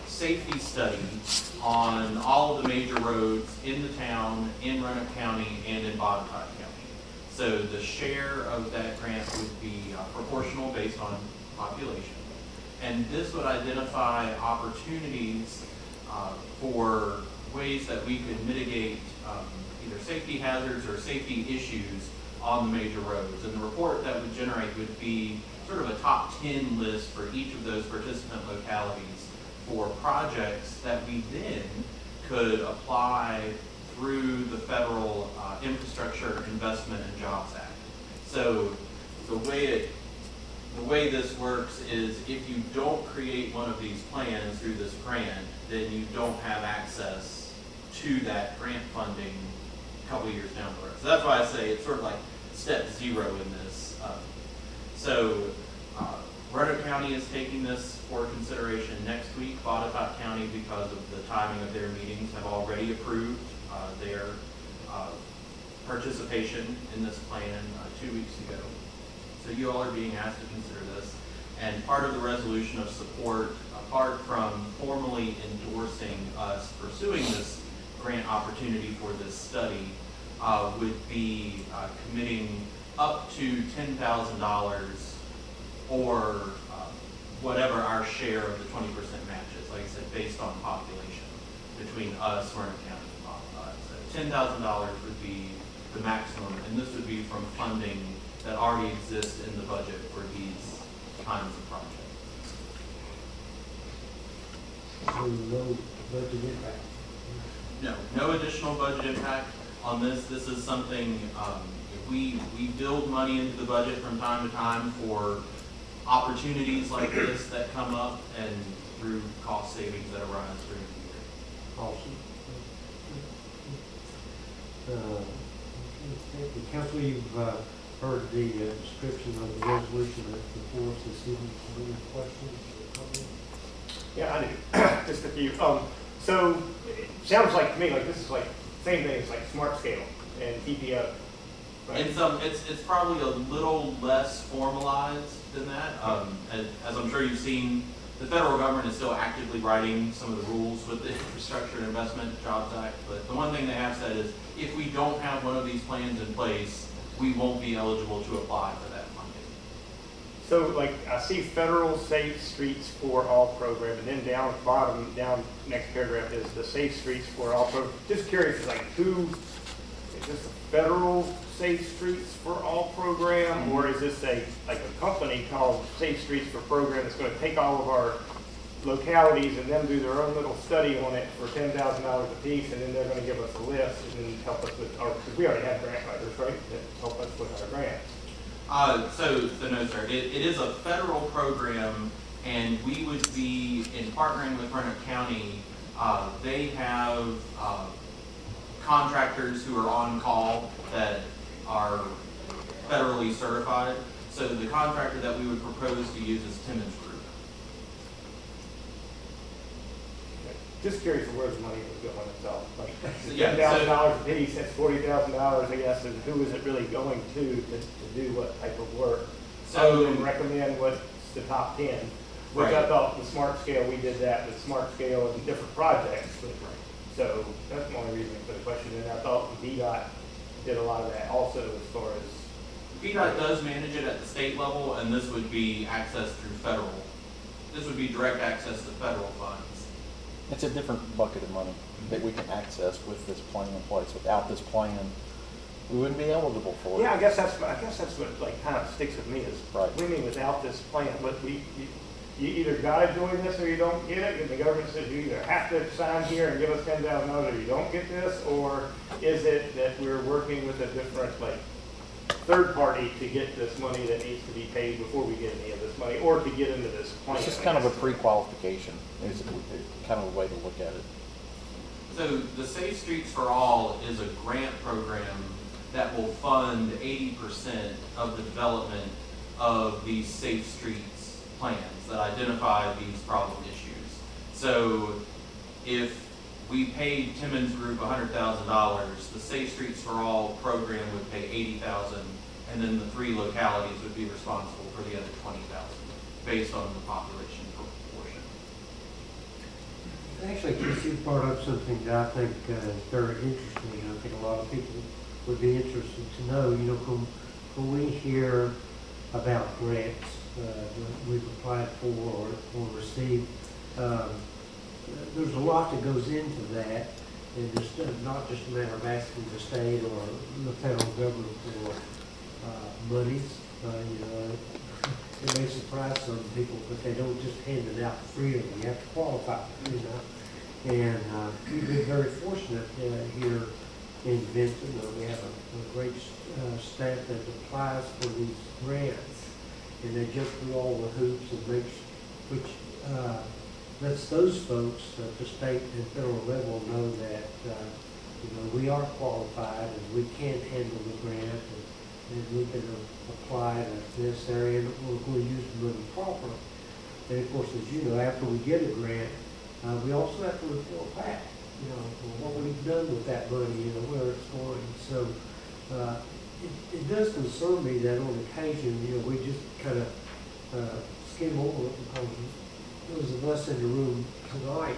safety study on all of the major roads in the town, in Roanoke County, and in Botetourt County. So the share of that grant would be proportional based on population. And this would identify opportunities for ways that we could mitigate either safety hazards or safety issues on the major roads. And the report that would generate would be sort of a top 10 list for each of those participant localities for projects that we then could apply through the federal Infrastructure Investment and Jobs Act. So the way this works is, if you don't create one of these plans through this grant, then you don't have access to that grant funding a couple years down the road. So that's why I say it's sort of like step zero in this. Roanoke County is taking this for consideration next week. Botetourt County, because of the timing of their meetings, have already approved their participation in this plan 2 weeks ago. So you all are being asked to consider this. And part of the resolution of support, apart from formally endorsing us pursuing this grant opportunity for this study, would be committing up to $10,000 or whatever our share of the 20% match is, like I said, based on population between us, Roanoke County, and Botetourt. So $10,000 would be the maximum, and this would be from funding that already exists in the budget for these kinds of projects. So no budget impact? No, no additional budget impact on this. This is something, we build money into the budget from time to time for opportunities like this that come up, and through cost savings that arise during the year. Awesome. Thank you. Council, you've heard the description of the resolution that's before us this evening. Any questions or comments? Yeah, I do. Just a few. So it sounds like to me like this is like same thing as like Smart Scale and TPO. Right? It's probably a little less formalized than that. As I'm sure you've seen, the federal government is still actively writing some of the rules with the Infrastructure and Investment Jobs Act. But the one thing they have said is, if we don't have one of these plans in place, we won't be eligible to apply for that funding. So like I see Federal Safe Streets for All program, and then down at the bottom, down next paragraph is the Safe Streets for All program. Just curious, like who, is this a federal Safe Streets for All program, or is this a company called Safe Streets for Program that's going to take all of our localities and then do their own little study on it for $10,000 a piece, and then they're going to give us a list and then help us with our, because we already have grant writers, right, that help us with our grants. So no, sir. It is a federal program, and we would be, in partnering with Roanoke County, they have contractors who are on call that are federally certified. So the contractor that we would propose to use is Timmons Group. just curious of where the money was going itself. Like Yeah, $10,000 a piece, that's $40,000, I guess, and who is it really going to do what type of work? So- Other than recommend what's the top 10, which I Right. thought the Smart Scale, we did that with Smart Scale and different projects. So that's my only reason for the question, and I thought VDOT did a lot of that also as far as. VDOT does manage it at the state level, and this would be accessed through federal. This would be direct access to federal funds. It's a different bucket of money that we can access with this plan in place. Without this plan, we wouldn't be eligible for it. Yeah, I guess that's what like kind of sticks with me is, Right. we mean without this plan, but you either gotta join this or you don't get it, and the government says you either have to sign here and give us $10,000 or you don't get this, or is it that we're working with a different, like, third party to get this money that needs to be paid before we get any of this money, or to get into this plan? It's just kind of a pre-qualification, is kind of a way to look at it. So the Safe Streets for All is a grant program that will fund 80% of the development of these safe streets plans that identify these problem issues. So if we paid Timmons Group $100,000, the Safe Streets for All program would pay $80,000, and then the 3 localities would be responsible for the other $20,000 based on the population proportion. Actually, Keith, you brought up something that I think is very interesting. I think a lot of people would be interested to know, you know, when we hear about grants that we've applied for or received, there's a lot that goes into that, and it's not just a matter of asking the state or the federal government for monies. You know, it may surprise some people, but they don't just hand it out freely. You have to qualify, you know. And we've been very fortunate here in Benton. We have a great staff that applies for these grants, and they jump through all the hoops and which lets those folks at the state and federal level know that you know, we are qualified and we can handle the grant, and we can apply to this area, and we're going to use the money properly. And of course, as you know, after we get a grant, we also have to report back, you know, what we've done with that money, you know, where it's going. So it does concern me that on occasion, you know, we just kind of skim over it because those of us in the room tonight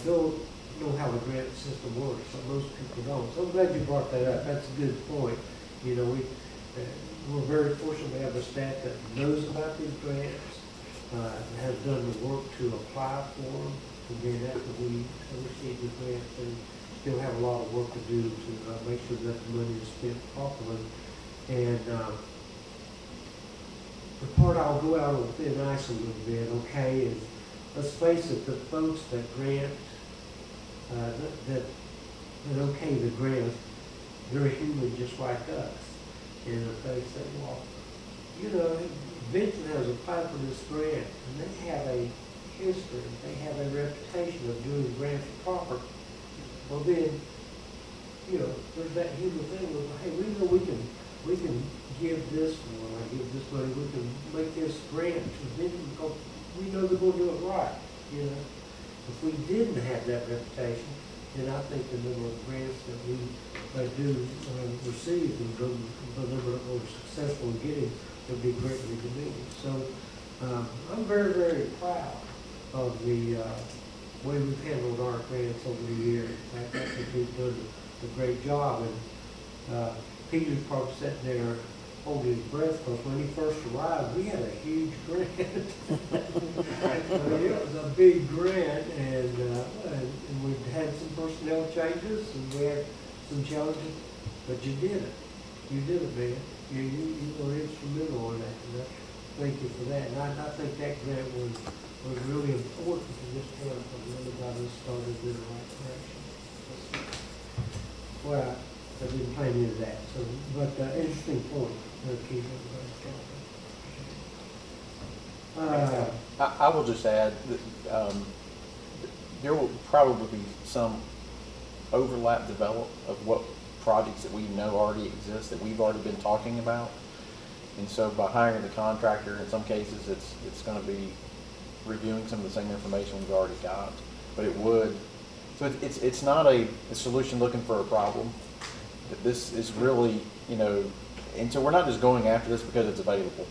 don't know how the grant system works. So most people don't. So I'm glad you brought that up. That's a good point. You know, we're very fortunate to have a staff that knows about these grants, has done the work to apply for them, and then after we receive the grants, and still have a lot of work to do to make sure that the money is spent properly. And the part I'll go out on thin ice a little bit, okay, is let's face it, the folks that grant, that okay the grant, they're human just like us. And if they say, well, you know, Benton has applied for this grant, and they have a history, they have a reputation of doing grants proper. Well then, you know, there's that human thing of, hey, we know we can give this one, I give this money, we can make this grant to Benton because we know they're going to do it right, you know. If we didn't have that reputation, then I think the number of grants that we do receive and the number that we're successful in getting would be greatly diminished. So I'm very, very proud of the way we've handled our grants over the years. I think we've done a great job. And Peter's probably sitting there holding his breath because when he first arrived, we had a huge grant. I mean, it was a big grant, and we've had some personnel changes, and we had some challenges, but you did it. You did it, man. You were instrumental in that. And thank you for that. And I think that grant was really important to this town because it really got us started in the right direction. Well, I didn't plan into that. So, but interesting point. Keith, I will just add that there will probably be some overlap develop of what projects that we know already exist that we've already been talking about. And so by hiring the contractor, in some cases it's going to be reviewing some of the same information we've already got. but it would. So it's not a solution looking for a problem. This is really, you know, and so we're not just going after this because it's available.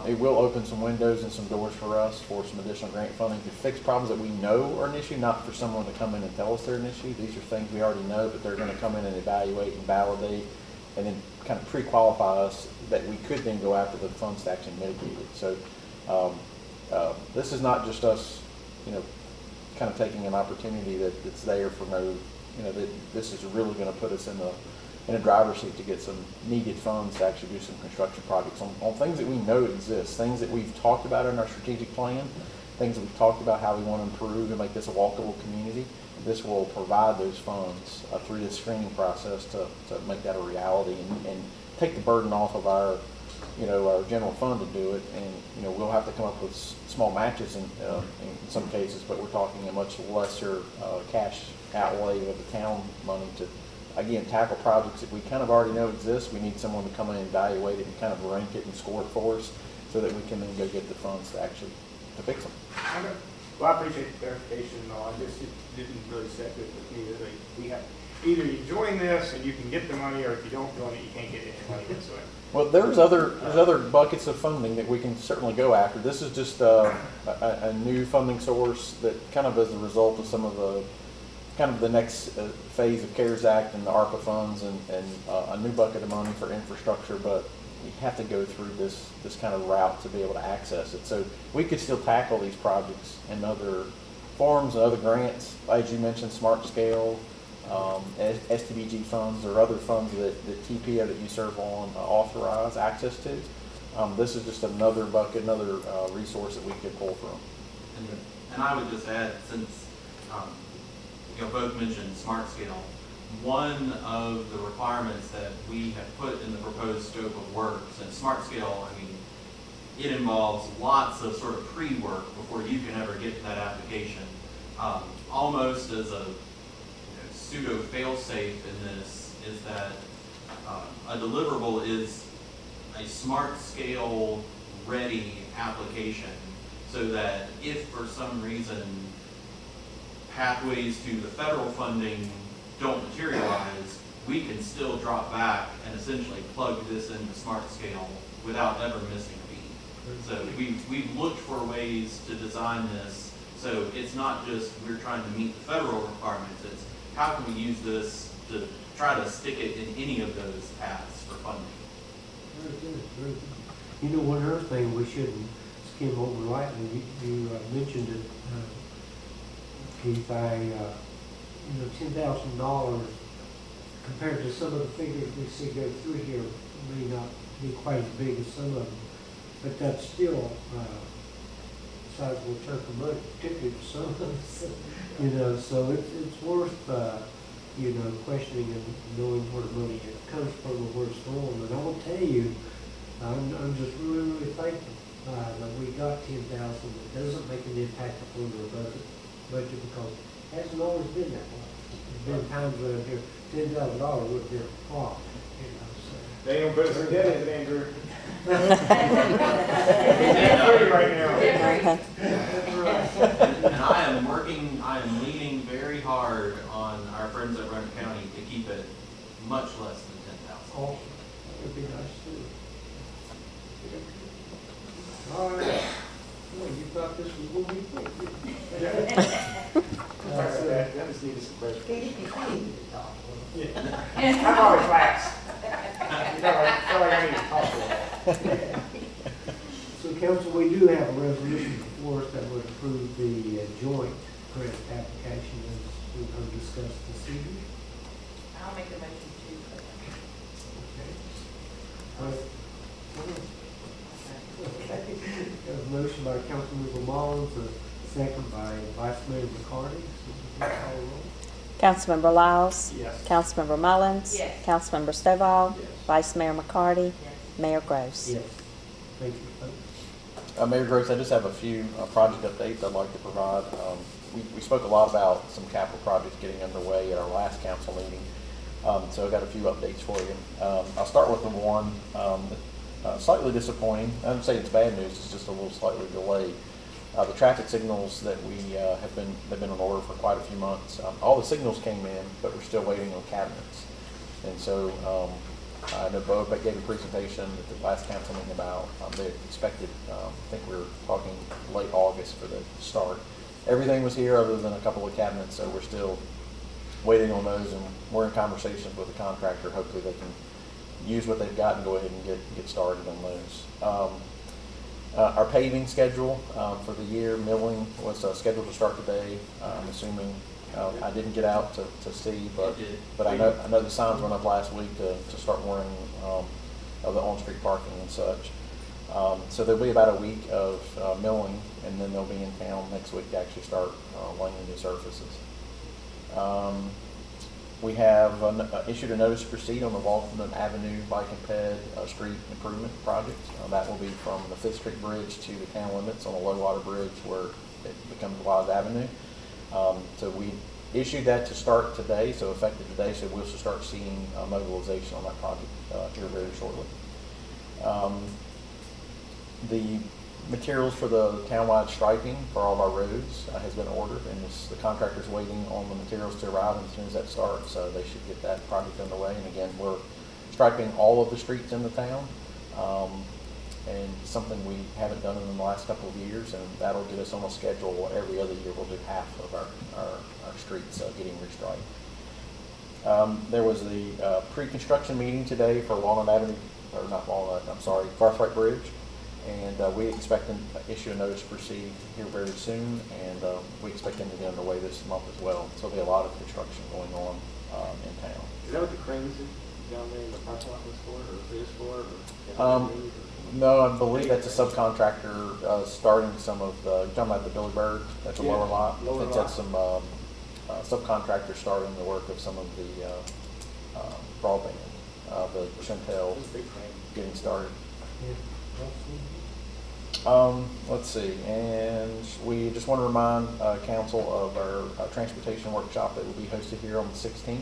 It will open some windows and some doors for us for some additional grant funding to fix problems that we know are an issue, not for someone to come in and tell us they're an issue. These are things we already know, but they're going to come in and evaluate and validate and then kind of pre-qualify us that we could then go after the funds to actually mitigate it. So this is not just us, you know, kind of taking an opportunity that's there for no, you know, that this is really going to put us in a driver's seat to get some needed funds to actually do some construction projects on things that we know exist, things that we've talked about in our strategic plan, things that we've talked about how we want to improve and make this a walkable community. This will provide those funds through this screening process to make that a reality and take the burden off of our, you know, our general fund to do it. And, you know, we'll have to come up with small matches in some cases, but we're talking a much lesser cash outlay of the town money to, again, tackle projects that we kind of already know exist. We need someone to come in and evaluate it and kind of rank it and score it for us so that we can then go get the funds to actually to fix them. Okay. Well, I appreciate the clarification and all. I just didn't really set good with me that we have either you join this and you can get the money, or if you don't join it, you can't get any money whatsoever. Well, there's other buckets of funding that we can certainly go after. This is just a new funding source that kind of as a result of some of the kind of the next phase of CARES Act and the ARPA funds and a new bucket of money for infrastructure, but we have to go through this kind of route to be able to access it. So we could still tackle these projects in other forms, other grants, as you mentioned, Smart Scale, STBG funds, or other funds that TPO that you serve on authorize access to. This is just another bucket, another resource that we could pull from. And I would just add, since you know, both mentioned Smart Scale, one of the requirements that we have put in the proposed scope of work, since Smart Scale, I mean, it involves lots of sort of pre-work before you can ever get to that application. Almost as a pseudo fail-safe in this is that a deliverable is a Smart Scale ready application, so that if for some reason pathways to the federal funding don't materialize, we can still drop back and essentially plug this into Smart Scale without ever missing a beat. So we've looked for ways to design this so it's not just we're trying to meet the federal requirements, it's how can we use this to try to stick it in any of those paths for funding. Very good, very good. You know, one other thing we shouldn't skim over lightly, you mentioned it, Keith, you know, $10,000 compared to some of the figures we see go through here may not be quite as big as some of them, but that's still a sizable chunk of money, particularly for some of us. You know, so it's worth you know, questioning and knowing where the money comes from and where it's going. And I will tell you, I'm just really, really thankful that we got $10,000. It doesn't make an impact upon our budget because it hasn't always been that way. There's been times when I'm here, $10,000 would have been a problem. You know, so. They don't put us in debt, is it, Andrew? Right now. And I am leaning very hard on our friends at Roanoke County to keep it much less than 10,000. Oh, that would be nice too. All right. Well, you thought this was what we think. That just needed some clarification. I'm always last. I feel like I need to talk to them. So, council, we do have a resolution before us that would approve the joint grant application as we have discussed this evening. I'll make a motion to. Okay. Got a motion by Councilmember Mullins, a second by Vice Mayor McCarty. So, call roll. Councilmember Lyles? Yes. Councilmember Mullins? Yes. Councilmember Stovall? Yes. Vice Mayor McCarty? Yes. Mayor Gross? Yes. Thank you, folks. Mayor Gross, I just have a few project updates I'd like to provide. We spoke a lot about some capital projects getting underway at our last council meeting, so I've got a few updates for you. I'll start with the one slightly disappointing. I wouldn't say it's bad news, it's just a little slightly delayed. The traffic signals that they've been on order for quite a few months. All the signals came in, but we're still waiting on cabinets. And so I know Bo gave a presentation at the last council meeting about they expected, I think we were talking late August for the start. Everything was here other than a couple of cabinets, so we're still waiting on those, and we're in conversations with the contractor. Hopefully they can use what they've got and go ahead and get started on those. Our paving schedule for the year, milling was scheduled to start today. I'm assuming I didn't get out to see, but I know the signs went up last week to start warning of the on-street parking and such. So there'll be about a week of milling, and then they'll be in town next week to actually start laying new surfaces. We have issued a notice to proceed on the Walton Avenue Bike and Ped Street Improvement Project. That will be from the 5th Street Bridge to the town limits on the low water bridge where it becomes Wise Avenue. So we issued that to start today, so effective today, so we'll start seeing mobilization on that project here very shortly. The materials for the townwide striping for all of our roads has been ordered, and the contractor's waiting on the materials to arrive, and as soon as that starts, they should get that project underway. And again, we're striping all of the streets in the town, and something we haven't done in the last couple of years, and that'll get us on a schedule. Every other year we'll do half of our streets getting restriped. There was the pre-construction meeting today for Walnut Avenue, or not Walnut, I'm sorry, Cartwright Bridge. And we expect them to issue a notice to proceed here very soon, and we expect them to get underway this month as well. So there'll be a lot of construction going on in town. Is that what the cranes down there in the parking lot was for, or is for? No, I believe that's a subcontractor starting some of the, you're talking about the Billy Bird, that's a lower lot. I think that's some subcontractors starting the work of some of the broadband, the Chantel getting started. Let's see, and we just want to remind council of our transportation workshop that will be hosted here on the 16th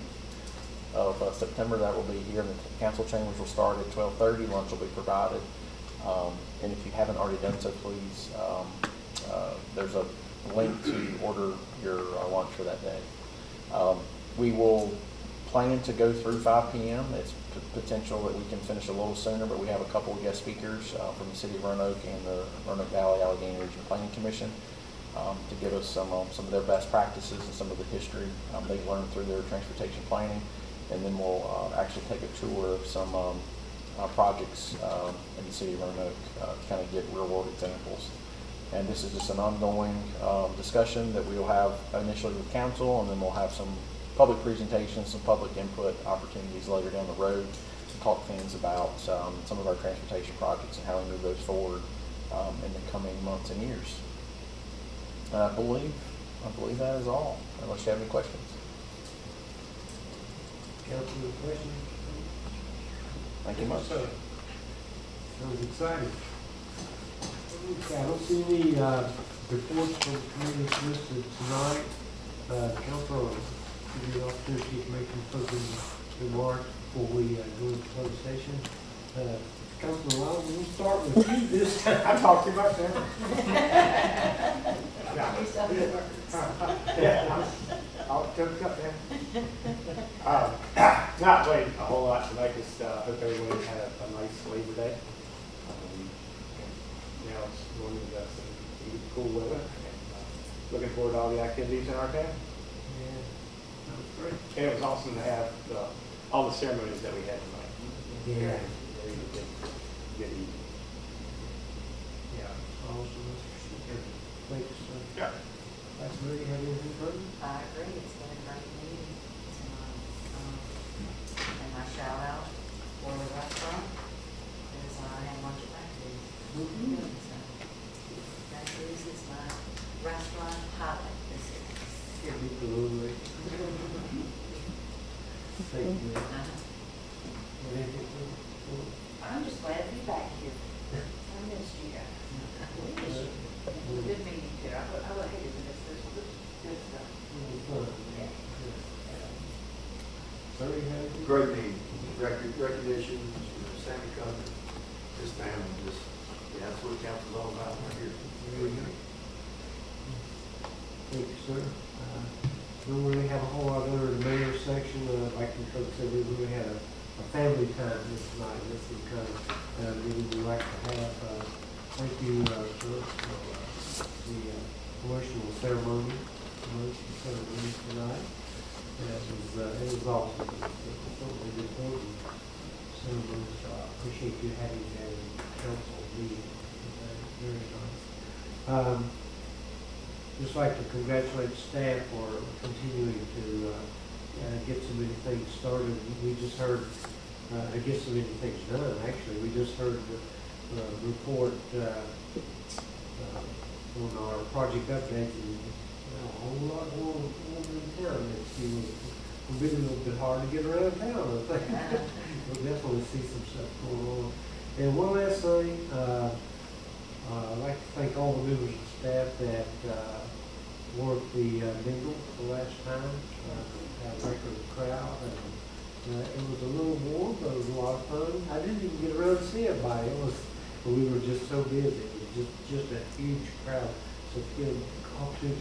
of September. That will be here in the council chambers. Will start at 12:30. Lunch will be provided, and if you haven't already done so, please, there's a link to order your lunch for that day. We will plan to go through 5 p.m. It's potential that we can finish a little sooner, but we have a couple of guest speakers from the City of Roanoke and the Roanoke Valley Allegheny Region Planning Commission to give us some of their best practices and some of the history they've learned through their transportation planning. And then we'll actually take a tour of some projects in the City of Roanoke to kind of get real-world examples. And this is just an ongoing discussion that we will have initially with council, and then we'll have some public presentations, some public input opportunities later down the road to talk things about some of our transportation projects and how we move those forward in the coming months and years. And I believe that is all, unless you have any questions. Council, any questions? Thank you much. Sounds exciting. Okay, I don't see any reports from committees listed tonight. Council, give you the opportunity to make some closing remarks before we go into closed session. Councilman Wild, we'll start with you this time. I talked too much there. Yeah, I'll choke up there. Not really a whole lot tonight, just hope everyone had a nice Labor Day. Now it's going into some cool weather, and looking forward to all the activities in our town. Great. And it was awesome to have all the ceremonies that we had tonight. Yeah. Very good evening. Yeah, awesome. Thank you, sir. Yeah. Vice Mayor, you have anything further? I agree, it's been a great meeting tonight. And my shout out for the restaurant is I had lunch at Matthew's. So Matthew's is my restaurant highlight this year. Absolutely. Thank you. I'm just glad to be back here. I missed you guys. We missed you. Good meeting too. I would hate to miss this. Good stuff. Sir, you have anything? Great meeting. Recognition, Sammy Cousins, this town, just, yeah, that's what council's all about right here. Really good. sir. Don't really have a whole lot other than the mayor's section. Like the coach said, we really had a family time this night. This is kind of meeting we like to have. Thank you, sir, for the promotional ceremony tonight. It was awesome. It was certainly good program. Ceremony, so I appreciate you having that council meeting. Very nice. Just like to congratulate staff for continuing to get so many things started. We just heard, get so many things done, actually. We just heard the report on our project update, and a whole lot more in town next few weeks. It'll be a little bit hard to get around town, I think. We'll definitely see some stuff going on. And one last thing, I'd like to thank all the members of staff that worked the bingo the last time. Had a record crowd, and it was a little warm, but it was a lot of fun. I didn't even get around to see everybody. We were just so busy. It was just a huge crowd. So if you get an opportunity